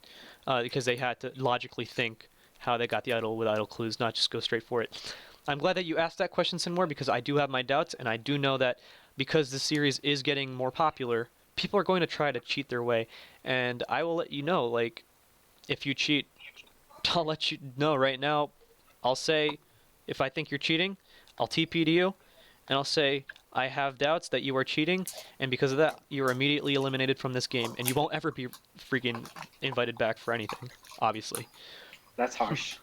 because they had to logically think how they got the idol with idol clues, not just go straight for it. I'm glad that you asked that question, Sinmore, because I do have my doubts, and I do know that because the series is getting more popular, people are going to try to cheat their way. And I will let you know, like, if you cheat, I'll let you know right now. I'll say, if I think you're cheating, I'll TP to you, and I'll say, I have doubts that you are cheating, and because of that, you are immediately eliminated from this game, and you won't ever be freaking invited back for anything, obviously. That's harsh.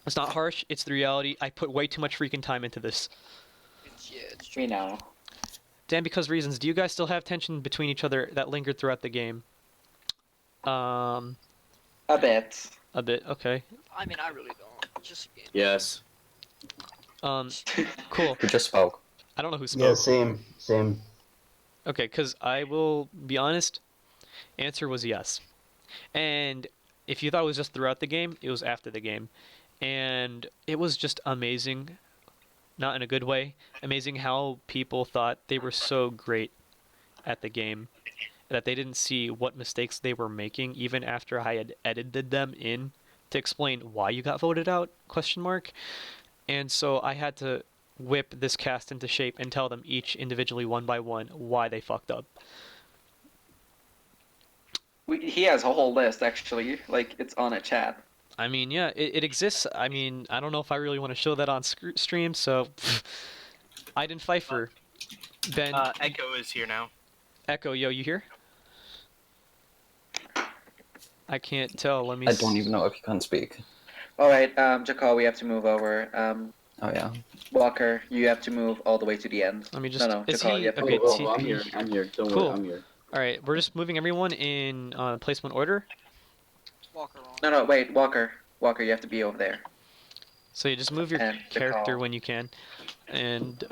It's not harsh, it's the reality. I put way too much freaking time into this. It's true. We know. Dan, because reasons, do you guys still have tension between each other that lingered throughout the game? A bit. A bit, okay. I mean, I really don't. It's just a game. Yes. Cool. Who just spoke? I don't know who spoke. Yeah, same. Okay, because I will be honest, answer was yes. And if you thought it was just throughout the game, it was after the game. And it was just amazing, not in a good way, amazing how people thought they were so great at the game that they didn't see what mistakes they were making even after I had edited them in to explain why you got voted out, question mark. And so I had to whip this cast into shape and tell them each individually, one by one, why they fucked up. He has a whole list, actually. Like, it's on a chat. I mean, yeah, it exists. I mean, I don't know if I really want to show that on stream, so... I didn't fight for Ben. Echo is here now. Echo, yo, you here? I can't tell. Let me I don't even know if you can speak. Alright, Jakal, we have to move over. Oh yeah. Walker, you have to move all the way to the end. Let me just... No, is Jakal, he... you have to Okay, move. TP. I'm here. Don't Cool. worry, I'm here. Alright, we're just moving everyone in placement order. Walk around. No, wait, Walker. Walker, you have to be over there. So you just move your And character Jakal. when you can. And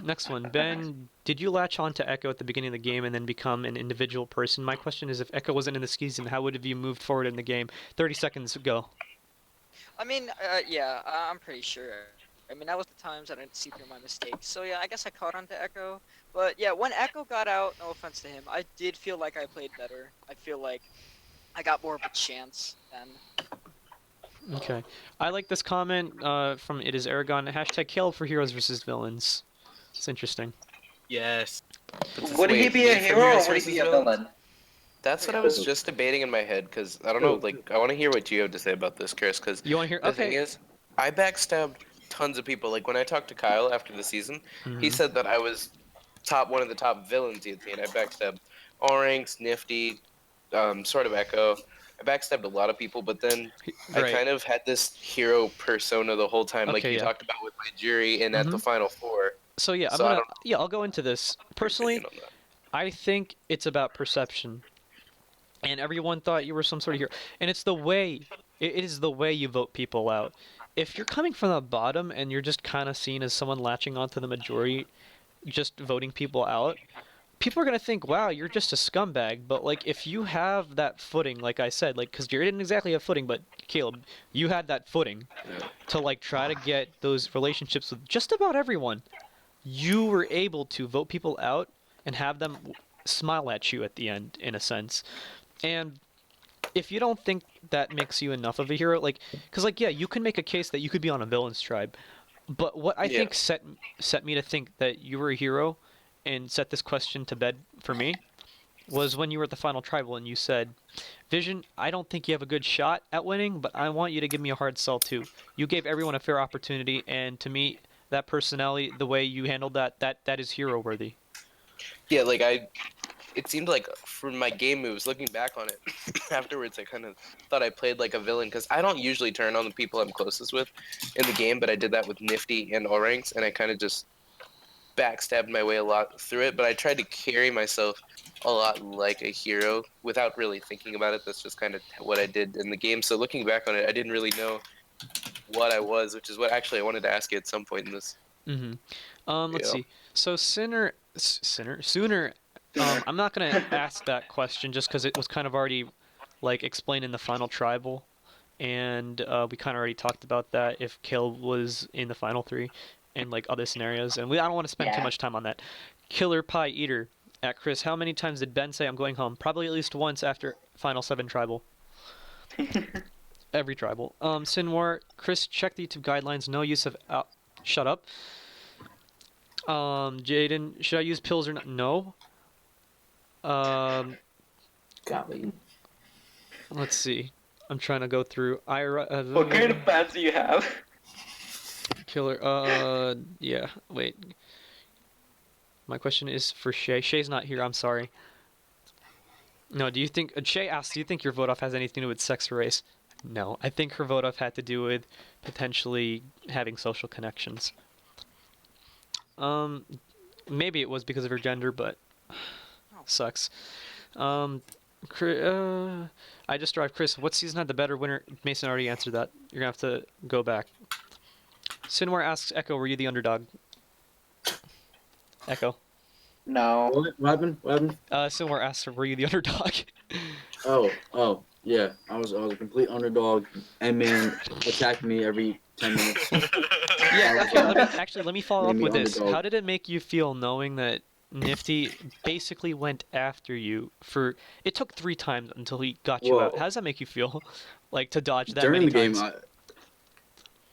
next one, Ben, did you latch on to Echo at the beginning of the game and then become an individual person? My question is, if Echo wasn't in the season, how would have you moved forward in the game? 30 seconds, go. I mean, yeah, I'm pretty sure. I mean, that was the times I didn't see through my mistakes. So yeah, I guess I caught on to Echo. But yeah, when Echo got out, no offense to him, I did feel like I played better. I feel like I got more of a chance then. Okay. I like this comment from It Is Aragon, hashtag Kill for heroes versus villains. It's interesting. Yes. Would he Wait, be a for hero or heroes would he versus be a villains? villain? That's what I was just debating in my head, because I don't know, like, I want to hear what you have to say about this, Chris, because You want to hear? the thing Okay. is, I backstabbed tons of people. Like, when I talked to Kyle after the season, he Mhm. said that I was one of the top villains he had seen. I backstabbed Oranx, Nifty, sort of Echo. I backstabbed a lot of people, but then I Right. kind of had this hero persona the whole time, like Okay, you yeah. talked about with my jury and at the Mhm. Final Four. So yeah, So I don't know I'll go into this. your Personally, opinion on that. I think it's about perception. And everyone thought you were some sort of hero. And it's the way, it is the way you vote people out. If you're coming from the bottom and you're just kind of seen as someone latching onto the majority, just voting people out, people are gonna think, wow, you're just a scumbag. But like, if you have that footing, like I said, like, because Jared didn't exactly have footing, but Caleb, you had that footing to like try to get those relationships with just about everyone. You were able to vote people out and have them smile at you at the end, in a sense. And if you don't think that makes you enough of a hero, like, because like, yeah, you can make a case that you could be on a villain's tribe, but what I think set me to think that you were a hero and set this question to bed for me was when you were at the final tribal and you said, Vision, I don't think you have a good shot at winning, but I want you to give me a hard sell too. You gave everyone a fair opportunity, and to me, that personality, the way you handled that is hero worthy. Yeah, like it seemed like from my game moves, looking back on it, afterwards I kind of thought I played like a villain because I don't usually turn on the people I'm closest with in the game, but I did that with Nifty and Oranx, and I kind of just backstabbed my way a lot through it, but I tried to carry myself a lot like a hero without really thinking about it. That's just kind of what I did in the game. So looking back on it, I didn't really know what I was, which is what actually I wanted to ask you at some point in this. Let's see. So Sooner. I'm not gonna ask that question just because it was kind of already like explained in the final tribal, and we kind of already talked about that if Kill was in the final three, and like other scenarios, and I don't want to spend too much time on that. Killer Pie Eater at Chris, how many times did Ben say I'm going home? Probably at least once after Final 7 tribal. Every tribal. Sinwar, Chris, check the YouTube guidelines. No use of shut up. Jaden, should I use pills or not? No. Golly. Let's see. I'm trying to go through. What kind of fans do you have? Killer. Yeah. Wait. My question is for Shay. Shay's not here. I'm sorry. No. Do you think Shay asked? Do you think your vote off has anything to do with sex or race? No. I think her vote off had to do with potentially having social connections. Maybe it was because of her gender, but sucks. I just arrived. Chris, what season had the better winner? Mason already answered that. You're gonna have to go back. Sinwar asks Echo, were you the underdog? Echo. No. What happened? What happened? Sinwar asks, were you the underdog? Oh, yeah. I was a complete underdog. And man attacked me every 10 minutes. Yeah. Okay. Let me follow up with this. Underdog. How did it make you feel knowing that Nifty basically went after you for? It took 3 times until he got you out. How does that make you feel? Like to dodge that During many the game, times?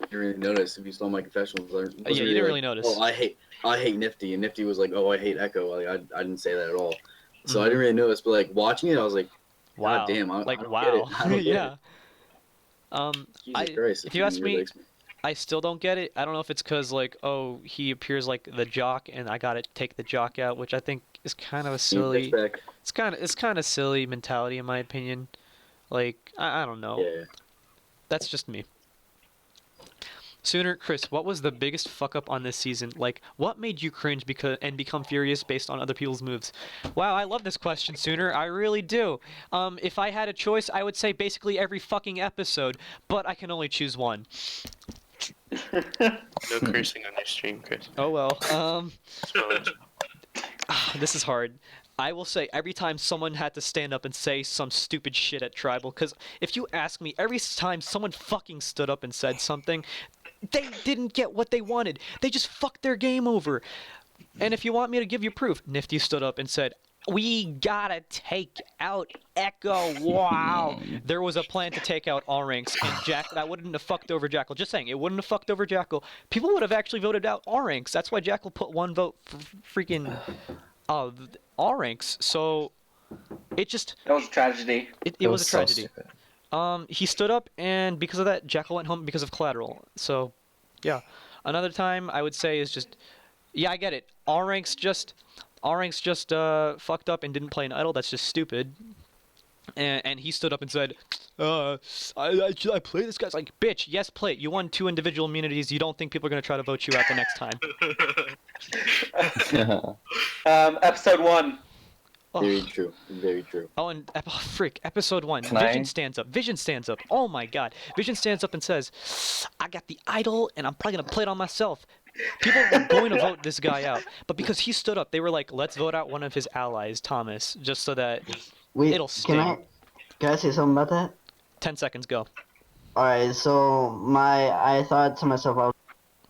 I didn't really notice if you saw my confessionals. Yeah, you didn't really notice. Oh, I hate Nifty, and Nifty was like, oh, I hate Echo. Like I didn't say that at all. So I didn't really notice, but like watching it, I was like, wow. God damn, I Like don't wow. get it. I don't get Yeah. Jesus Christ, if you ask me, really I still don't get it. I don't know if it's because like, oh, he appears like the jock, and I gotta take the jock out, which I think is kind of a silly. It's kind of silly mentality in my opinion. Like I don't know. Yeah. That's just me. Sooner, Chris, what was the biggest fuck up on this season? Like, what made you cringe and become furious based on other people's moves? Wow, I love this question, Sooner. I really do. If I had a choice, I would say basically every fucking episode, but I can only choose one. No cursing on your stream, Chris. Oh well. This is hard. I will say every time someone had to stand up and say some stupid shit at Tribal, because if you ask me, every time someone fucking stood up and said something, they didn't get what they wanted. They just fucked their game over. And if you want me to give you proof, Nifty stood up and said, we gotta take out Echo. Wow. There was a plan to take out Oranx, and Jack. That wouldn't have fucked over Jackal. Just saying, it wouldn't have fucked over Jackal. People would have actually voted out Oranx. That's why Jackal put 1 vote for freaking Oranx. So it just. That was a tragedy. It was a tragedy. He stood up, and because of that, Jackal went home because of collateral. So, yeah. Another time I would say is just, yeah, I get it. Oranx just, Ranks just fucked up and didn't play an idol. That's just stupid. And he stood up and said, I play this guy's like, bitch, yes, play it. You won 2 individual immunities. You don't think people are going to try to vote you out the next time. Episode 1. Very Ugh. true. Very true. Oh, and frick, episode 1. Can Vision I- stands up. Vision stands up. Oh my god. Vision stands up and says, I got the idol and I'm probably going to play it on myself. People were going to vote this guy out. But because he stood up, they were like, let's vote out one of his allies, Thomas, just so that Wait, it'll sting. can I say something about that? 10 seconds, go. Alright, so I thought to myself,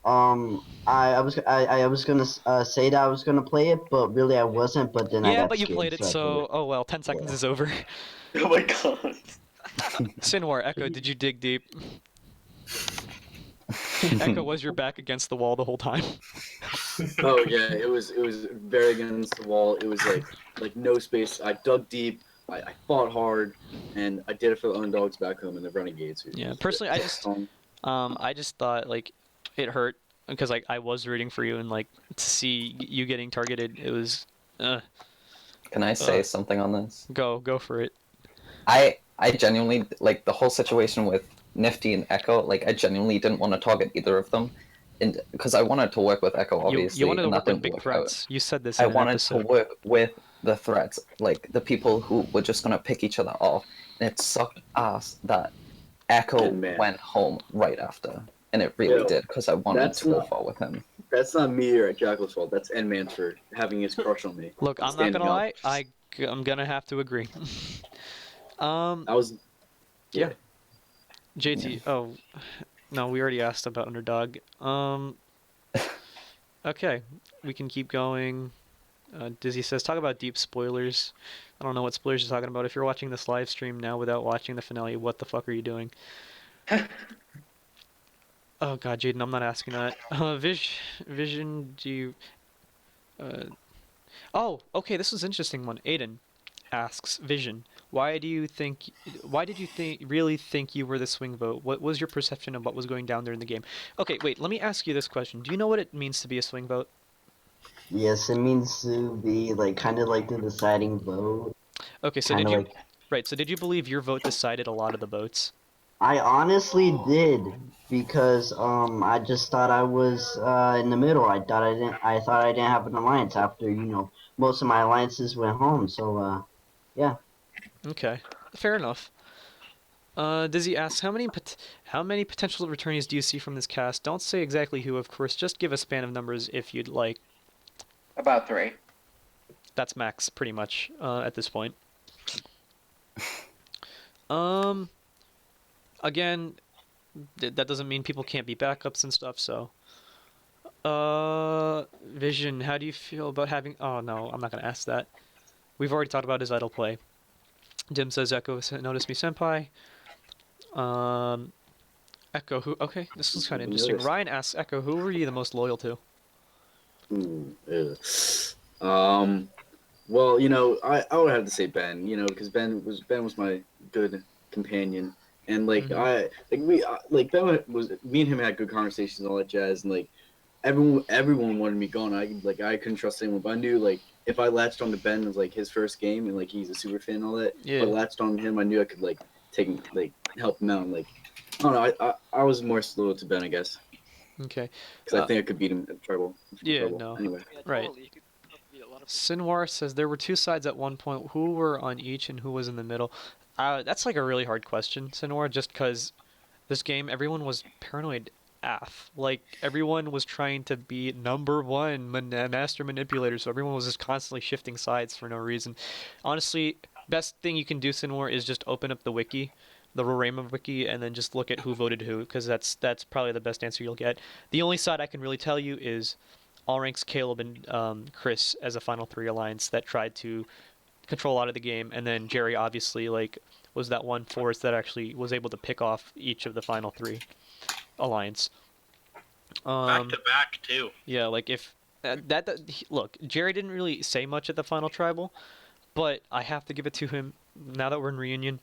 I was gonna say that I was gonna play it, but really I wasn't. But then I Yeah, got but you scared, played it, I so oh well. 10 seconds is over. Oh my god. Sinwar, Echo, did you dig deep? Echo, was your back against the wall the whole time? Oh yeah, it was very against the wall. It was like no space. I dug deep. I fought hard, and I did it for the underdogs back home and the Renegades. Yeah, personally, I just thought like it hurt because like I was rooting for you and like to see you getting targeted, it was. Can I say something on this? Go for it. I genuinely like the whole situation with Nifty and Echo. Like I genuinely didn't want to target either of them, and because I wanted to work with Echo, obviously, You wanted to and work that with didn't big work threats. out. You said this. I In an wanted episode. to work with the threats, like the people who were just gonna pick each other off, and it sucked ass that Echo went home right after, and it really did because I wanted to go far with him. That's not me or Jackal's fault. That's N-Man's for having his crush on me. Look, I'm not gonna lie. I'm gonna have to agree. I was. Yeah. JT. Oh, no, we already asked about underdog. Okay, we can keep going. Dizzy says, talk about deep spoilers. I don't know what spoilers you're talking about. If you're watching this live stream now without watching the finale, what the fuck are you doing? Oh god, Jaden, I'm not asking that. Vision, do you... Oh, okay, this is an interesting one. Aiden asks, Vision, why did you really think you were the swing vote? What was your perception of what was going down there in the game? Okay, wait, let me ask you this question. Do you know what it means to be a swing vote? Yes, it means to be like kind of like the deciding vote. Okay, so Kinda did you... like- Right, so did you believe your vote decided a lot of the votes? I honestly did because I just thought I was in the middle. I thought I didn't have an alliance after most of my alliances went home. So yeah. Okay, fair enough. Dizzy asks, how many potential returnees do you see from this cast? Don't say exactly who, of course. Just give a span of numbers if you'd like. About 3. That's max, pretty much, at this point. Again, that doesn't mean people can't be backups and stuff, so... Vision, how do you feel about having... Oh, no, I'm not gonna ask that. We've already talked about his idle play. Dim says, Echo, notice me, senpai. Echo, who... Okay, this is kind of interesting. Noticed. Ryan asks, Echo, who were you the most loyal to? Well, I would have to say Ben, because Ben was my good companion, and Ben was me and him had good conversations and all that jazz, and everyone wanted me gone. I couldn't trust anyone, but I knew if I latched on to Ben as his first game and he's a super fan and all that, Yeah. if I latched on to him, I knew I could take him, help him out. And, I don't know, I was more loyal to Ben, I guess, Okay. because I think I could beat him in trouble. Yeah, no. Anyway. Yeah, Right. totally. You could beat a lot of people. Sinwar says there were 2 sides at one point. Who were on each and who was in the middle? That's a really hard question, Sinwar, just because this game, everyone was paranoid AF. Everyone was trying to be #1 master manipulator, so everyone was just constantly shifting sides for no reason. Honestly, best thing you can do, Sinwar, is just open up the wiki, the Roraima wiki, and then just look at who voted who, because that's probably the best answer you'll get. The only side I can really tell you is All Ranks, Caleb, and Chris as a Final 3 alliance that tried to control a lot of the game, and then Jerry obviously was that one force that actually was able to pick off each of the Final 3 alliance. Back to back too. Yeah, if look, Jerry didn't really say much at the Final Tribal, but I have to give it to him now that we're in reunion.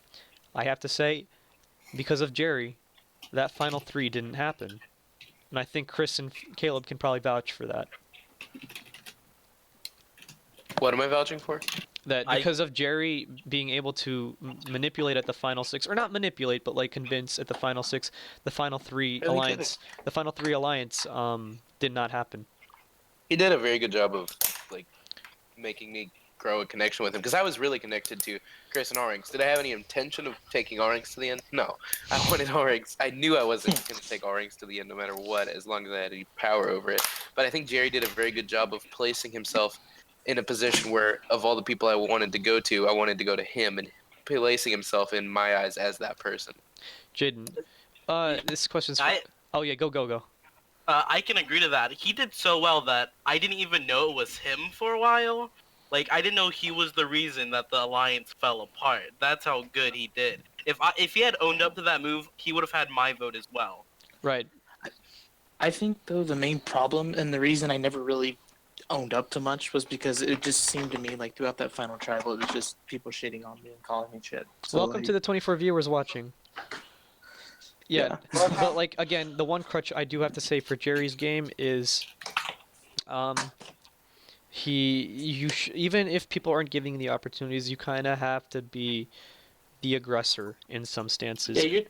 I have to say, because of Jerry, that Final 3 didn't happen. And I think Chris and Caleb can probably vouch for that. What am I vouching for? That because of Jerry being able to manipulate at the final 6, or not manipulate, but like convince at the final 6, the final 3 Really alliance, the final 3 alliance did not happen. He did a very good job of like making me grow a connection with him because I was really connected to Chris and R-Ranks. Did I have any intention of taking R-Ranks to the end? No. I wanted R-Ranks. I knew I wasn't going to take R-Ranks to the end no matter what, as long as I had any power over it. But I think Jerry did a very good job of placing himself in a position where, of all the people I wanted to go to, I wanted to go to him and placing himself in my eyes as that person. Jaden, this question's... Oh yeah, go. I can agree to that. He did so well that I didn't even know it was him for a while. Like, I didn't know he was the reason that the alliance fell apart. That's how good he did. If he had owned up to that move, he would have had my vote as well. Right. I think, though, the main problem, and the reason I never really owned up to much, was because it just seemed to me like throughout that final tribal, it was just people shitting on me and calling me shit. So, Welcome to the 24 viewers watching. Yeah, but like, again, the one crutch I do have to say for Jerry's game is... even if people aren't giving the opportunities, you kind of have to be the aggressor in some stances. Yeah,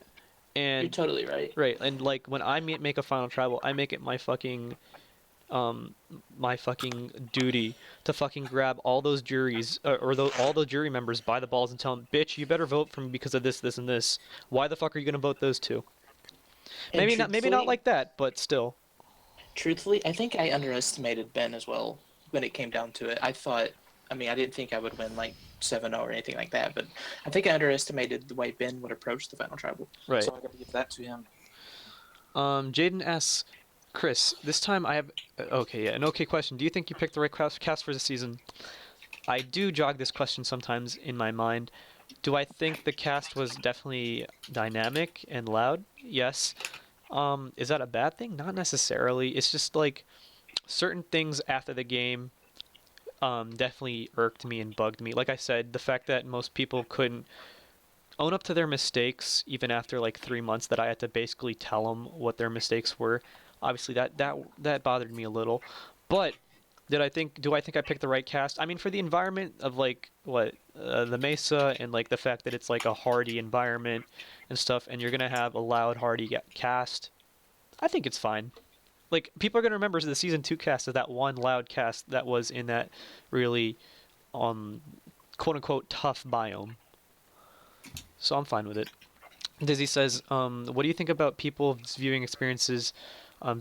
you're totally right. Right, and like when I make a final tribal, I make it my fucking duty to fucking grab all those juries all the jury members by the balls and tell them, bitch, you better vote for me because of this, this, and this. Why the fuck are you gonna vote those two? Maybe not like that, but still. Truthfully, I think I underestimated Ben as well when it came down to it. I didn't think I would win like 7-0 or anything like that, but I think I underestimated the way Ben would approach the final tribal. Right. So I got to give that to him. Jaden asks, Chris, this time I have... an okay question. Do you think you picked the right cast for the season? I do jog this question sometimes in my mind. Do I think the cast was definitely dynamic and loud? Yes. Is that a bad thing? Not necessarily. It's just like certain things after the game definitely irked me and bugged me. Like I said, the fact that most people couldn't own up to their mistakes even after like 3 months, that I had to basically tell them what their mistakes were. Obviously that bothered me a little. But do I think I picked the right cast? I mean, for the environment of like the Mesa, and like the fact that it's like a hardy environment and stuff, and you're gonna have a loud hardy cast, I think it's fine. Like, people are gonna remember the season 2 cast as that one loud cast that was in that really quote unquote tough biome. So I'm fine with it. Dizzy says, what do you think about people's viewing experiences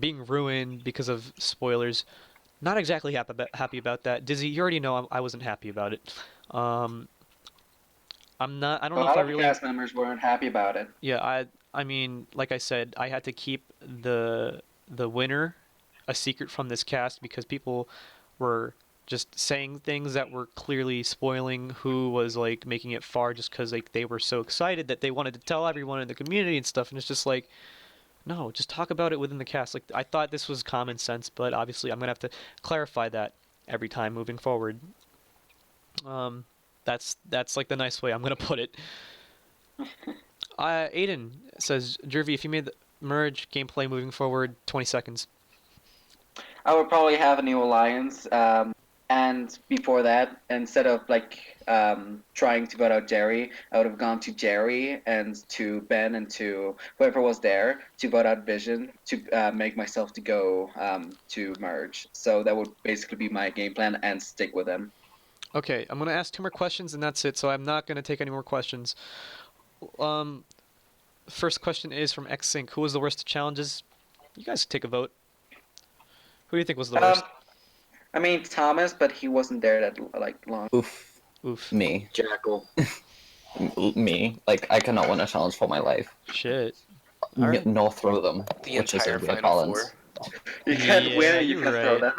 being ruined because of spoilers? Not exactly happy about that. Dizzy, you already know I wasn't happy about it. I'm not. I don't know if I really. Cast members weren't happy about it. Yeah, I mean, like I said, I had to keep the winner a secret from this cast because people were just saying things that were clearly spoiling who was like making it far, just because like they were so excited that they wanted to tell everyone in the community and stuff, and it's just like, no, just talk about it within the cast. Like, I thought this was common sense, but obviously I'm gonna have to clarify that every time moving forward. That's like the nice way I'm gonna put it. Aiden says, Jervy, if you made the merge gameplay moving forward, 20 seconds. I would probably have a new alliance, and before that, instead of like trying to vote out Jerry, I would have gone to Jerry and to Ben and to whoever was there to vote out Vision to make myself to go to merge. So that would basically be my game plan and stick with them. Okay, I'm gonna ask 2 more questions and that's it. So I'm not gonna take any more questions. First question is from XSync. Who was the worst of challenges? You guys take a vote. Who do you think was the worst? I mean Thomas, but he wasn't there that like long. Oof. Me. Jackal. Me. Like, I cannot win a challenge for my life. Shit. Right. Nor throw them, The which is entire a Final balance. Four. You can't win, you you're can throw them.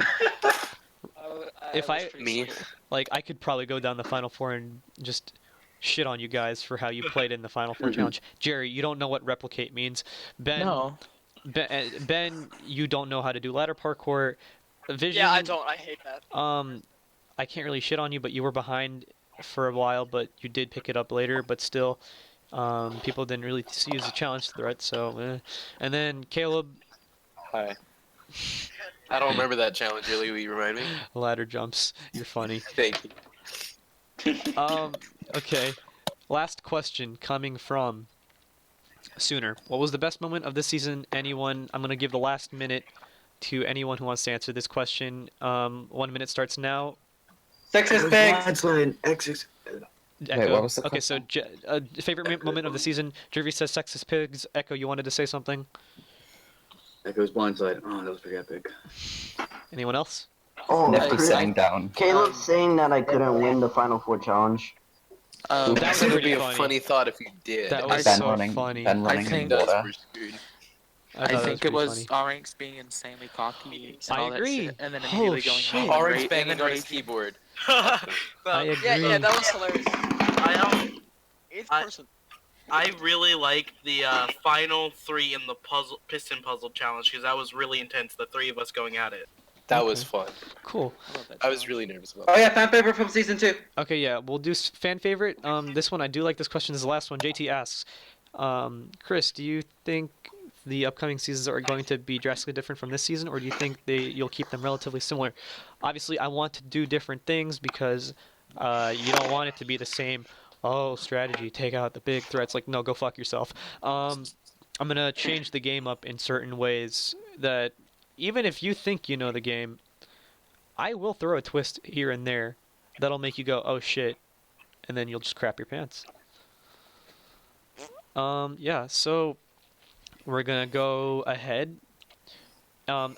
If was pretty Me. simple. Like, I could probably go down the Final Four and just shit on you guys for how you played in the Final Four challenge. Jerry, you don't know what replicate means. No. Ben, you don't know how to do ladder parkour. Vision. Yeah, I don't. I hate that. I can't really shit on you, but you were behind for a while, but you did pick it up later. But still, people didn't really see you as a challenge threat. So, and then Caleb. Hi. I don't remember that challenge really. Will you remind me? Ladder jumps. You're funny. Thank you. Okay. Last question coming from Sooner. What was the best moment of this season? Anyone? I'm gonna give the last minute to anyone who wants to answer this question. 1 minute starts now. Sexist pigs. Landslide. X. Echo. what was the Okay, so favorite moment of the season. Jervy says sexist pigs. Echo, you wanted to say something? Echo's blindside. Oh, that was pretty epic. Anyone else? Oh, Nifty Chris, sitting down. Caleb's saying that I couldn't win the Final Four challenge. Um, That That was would pretty be a funny. funny thought if you did. That was Ben so running, funny. Ben running think in That's water. for screwed. I I thought think that it was was pretty Orange being insanely cocky and I all agree. that shit, and then Oh, immediately going shit. home. Orange and banging then on his raging. keyboard. funny. So, I agree. Yeah, that was hilarious. Eighth I- person. I really like the final 3 in the piston puzzle challenge because that was really intense. The 3 of us going at it. That was Okay. fun. Cool. I love that I was challenge. really nervous about Oh that. yeah, fan favorite from season 2. Okay, yeah, we'll do fan favorite. This one I do like this question. This is the last one. JT asks, Chris, do you think the upcoming seasons are going to be drastically different from this season, or do you think you'll keep them relatively similar? Obviously, I want to do different things because you don't want it to be the same. Oh, strategy, take out the big threats. Like, no, go fuck yourself. I'm gonna change the game up in certain ways that even if you think you know the game, I will throw a twist here and there that'll make you go, oh shit, and then you'll just crap your pants. Yeah, so we're gonna go ahead.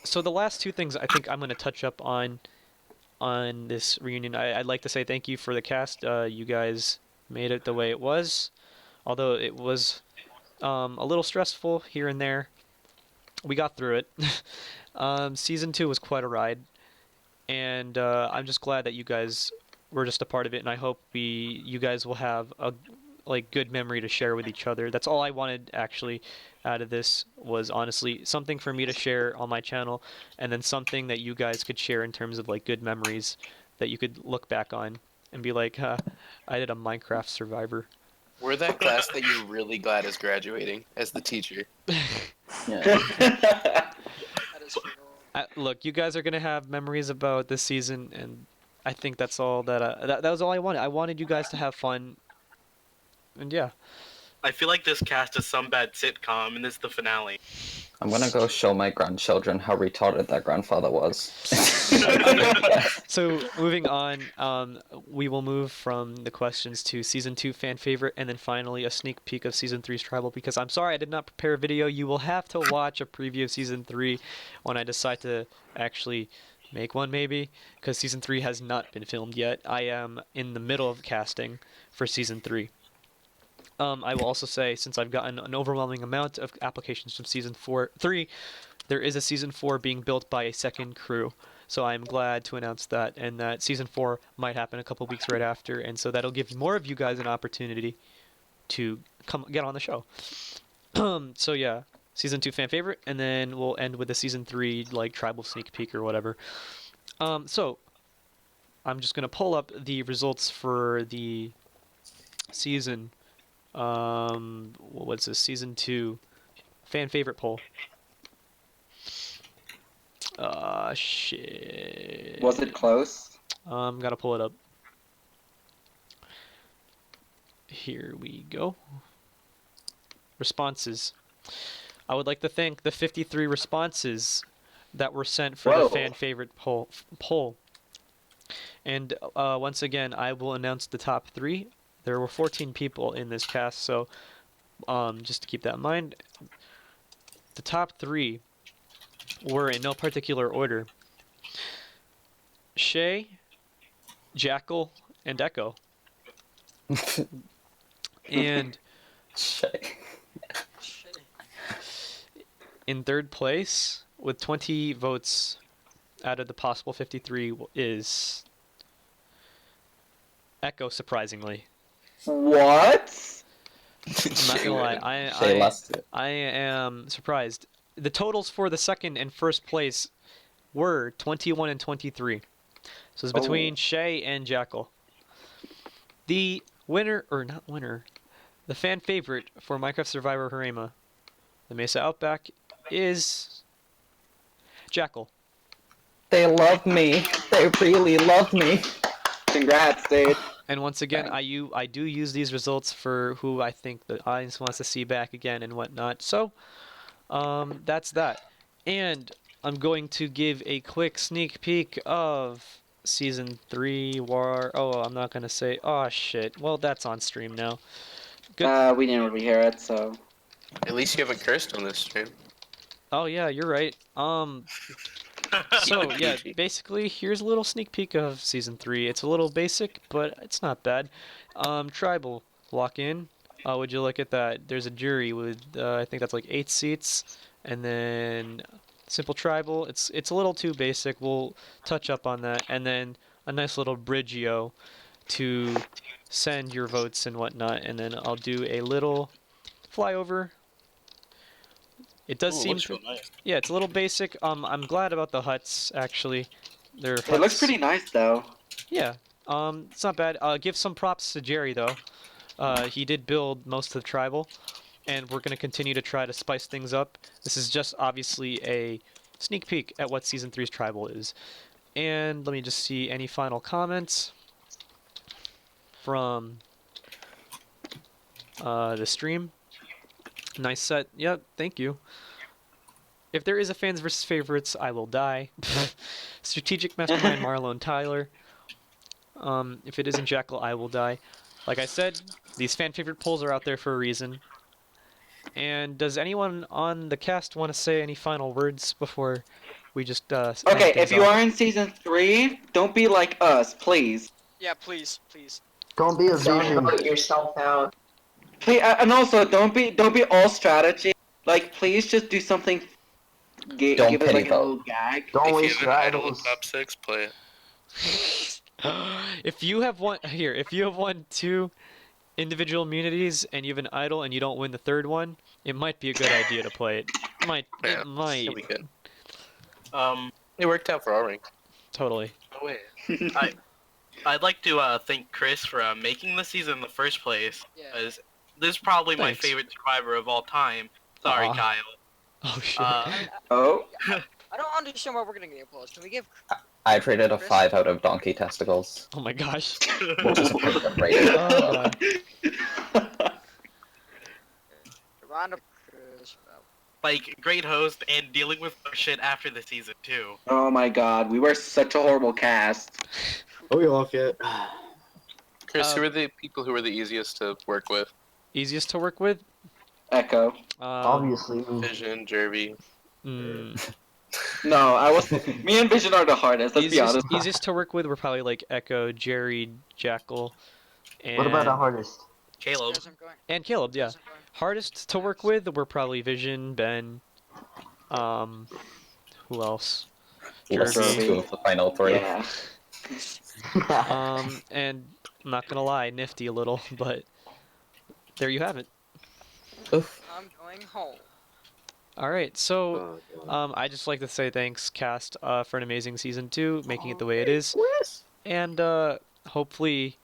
So the last two things I think I'm gonna touch up on this reunion. I'd like to say thank you for the cast. You guys made it the way it was, although it was a little stressful here and there. We got through it. Season 2 was quite a ride, and I'm just glad that you guys were just a part of it, and I hope you guys will have a good memory to share with each other. That's all I wanted actually out of this, was honestly something for me to share on my channel, and then something that you guys could share in terms of good memories that you could look back on and be like, I did a Minecraft Survivor. We're that class that you're really glad is graduating as the teacher. Yeah. That is true. Look, you guys are gonna have memories about this season, and I think that's all that was all I wanted. I wanted you guys to have fun, and yeah. I feel like this cast is some bad sitcom, and this is the finale. I'm gonna go show my grandchildren how retarded their grandfather was. So moving on, we will move from the questions to season 2 fan favorite, and then finally a sneak peek of season 3's tribal. Because I'm sorry I did not prepare a video. You will have to watch a preview of season 3 when I decide to actually make one, maybe, because season 3 has not been filmed yet. I am in the middle of casting for season 3. I will also say, since I've gotten an overwhelming amount of applications from season 3, there is a season 4 being built by a second crew. So I'm glad to announce that, and that season 4 might happen a couple weeks right after, and so that'll give more of you guys an opportunity to come get on the show. So yeah, season 2 fan favorite, and then we'll end with the season 3 tribal sneak peek or whatever. So I'm just gonna pull up the results for the season. What's this? Season 2 fan favorite poll. Shit. Was it close? Gotta pull it up. Here we go. Responses. I would like to thank the 53 responses that were sent for the Whoa. fan favorite poll. And once again, I will announce the top 3. There were 14 people in this cast, so just to keep that in mind, the top 3 were in no particular order: Shay, Jackal, and Echo. And Shit. Shit. in third place, with 20 votes out of the possible 53, is Echo, surprisingly. What? I'm not gonna lie, Shay lost it. I am surprised. The totals for the second and first place were 21 and 23. So it's between Shay and Jackal. The winner, or not winner, the fan favorite for Minecraft Survivor Roraima, the Mesa Outback, is Jackal. They love me. They really love me. Congrats, dude. And once again, I do use these results for who I think the audience wants to see back again and whatnot. So, that's that. And I'm going to give a quick sneak peek of Season 3 War... Oh, I'm not going to say... Oh, shit. Well, that's on stream now. Good. We didn't really hear it, so. At least you haven't cursed on this stream. Oh, yeah, you're right. So, yeah, basically, here's a little sneak peek of Season 3. It's a little basic, but it's not bad. Tribal. Walk in. Would you look at that? There's a jury with, I think that's like 8 seats. And then simple tribal. It's a little too basic. We'll touch up on that. And then a nice little bridgio to send your votes and whatnot. And then I'll do a little flyover. It does seem real nice. yeah, it's a little basic. I'm glad about the huts actually. They're huts. It looks pretty nice though. Yeah. It's not bad. Give some props to Jerry though. He did build most of the tribal, and we're gonna continue to try to spice things up. This is just obviously a sneak peek at what Season 3's tribal is. And let me just see any final comments from the stream. Nice set. Yep, thank you. If there is a fans versus favorites, I will die. Strategic Mastermind Marlon Tyler. If it isn't Jackal, I will die. Like I said, these fan favorite polls are out there for a reason. And does anyone on the cast want to say any final words before we just Okay, if you are in Season 3, don't be like us, please. Yeah, please, please. Don't be a vision. Don't put yourself out. Please, and also don't be all strategy. Like, please just do something. Don't Give us pity like a vote. little gag. Don't If you waste have an idol in rivals. top 6, play it. if you have one here, if you have won 2 individual immunities and you have an idol and you don't win the 3rd one, it might be a good idea to play it. Yeah, It might. it'll be good. It worked out for our rank. Totally. No way. I'd like to thank Chris for making the season in the first place. Yeah. As this is probably my Thanks. favorite survivor of all time. Sorry, Aw. Kyle. Oh shit. Oh. I don't understand why we're getting the applause. Can we give? I rated a 5 out of donkey testicles, Oh my gosh. which is a pretty good rating. Oh god. A round of Chris. Like, great host and dealing with shit after the season, too. Oh my god, we were such a horrible cast. Are we off yet? Chris, who are the people who were the easiest to work with? Easiest to work with? Echo. Obviously. Vision, Jervy. No, I was. Me and Vision are the hardest. Let's be honest. Easiest to work with were probably like Echo, Jerry, Jackal, and What about the hardest? Caleb. and Caleb. Yeah. Hardest to work with were probably Vision, Ben. Who else? Listen Jervy. to the final 3. Yeah. And I'm not gonna lie, nifty a little, but there you have it. Oof. I'm going home. All right, so Oh, God. I just like to say thanks, cast, for an amazing season 2, making it the way it is, and hopefully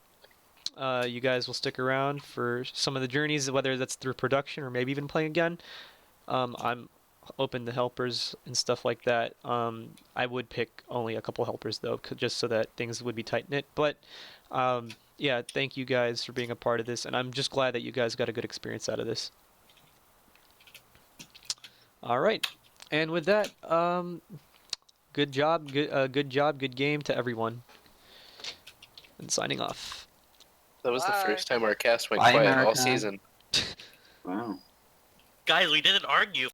you guys will stick around for some of the journeys, whether that's through production or maybe even playing again. I'm open to helpers and stuff like that. I would pick only a couple helpers though, just so that things would be tight knit. But yeah, thank you guys for being a part of this, and I'm just glad that you guys got a good experience out of this. All right, and with that, good job, good game to everyone. And signing off. That was the Bye. first time our cast went Bye, quiet all America. season. Wow. Guys, we didn't argue.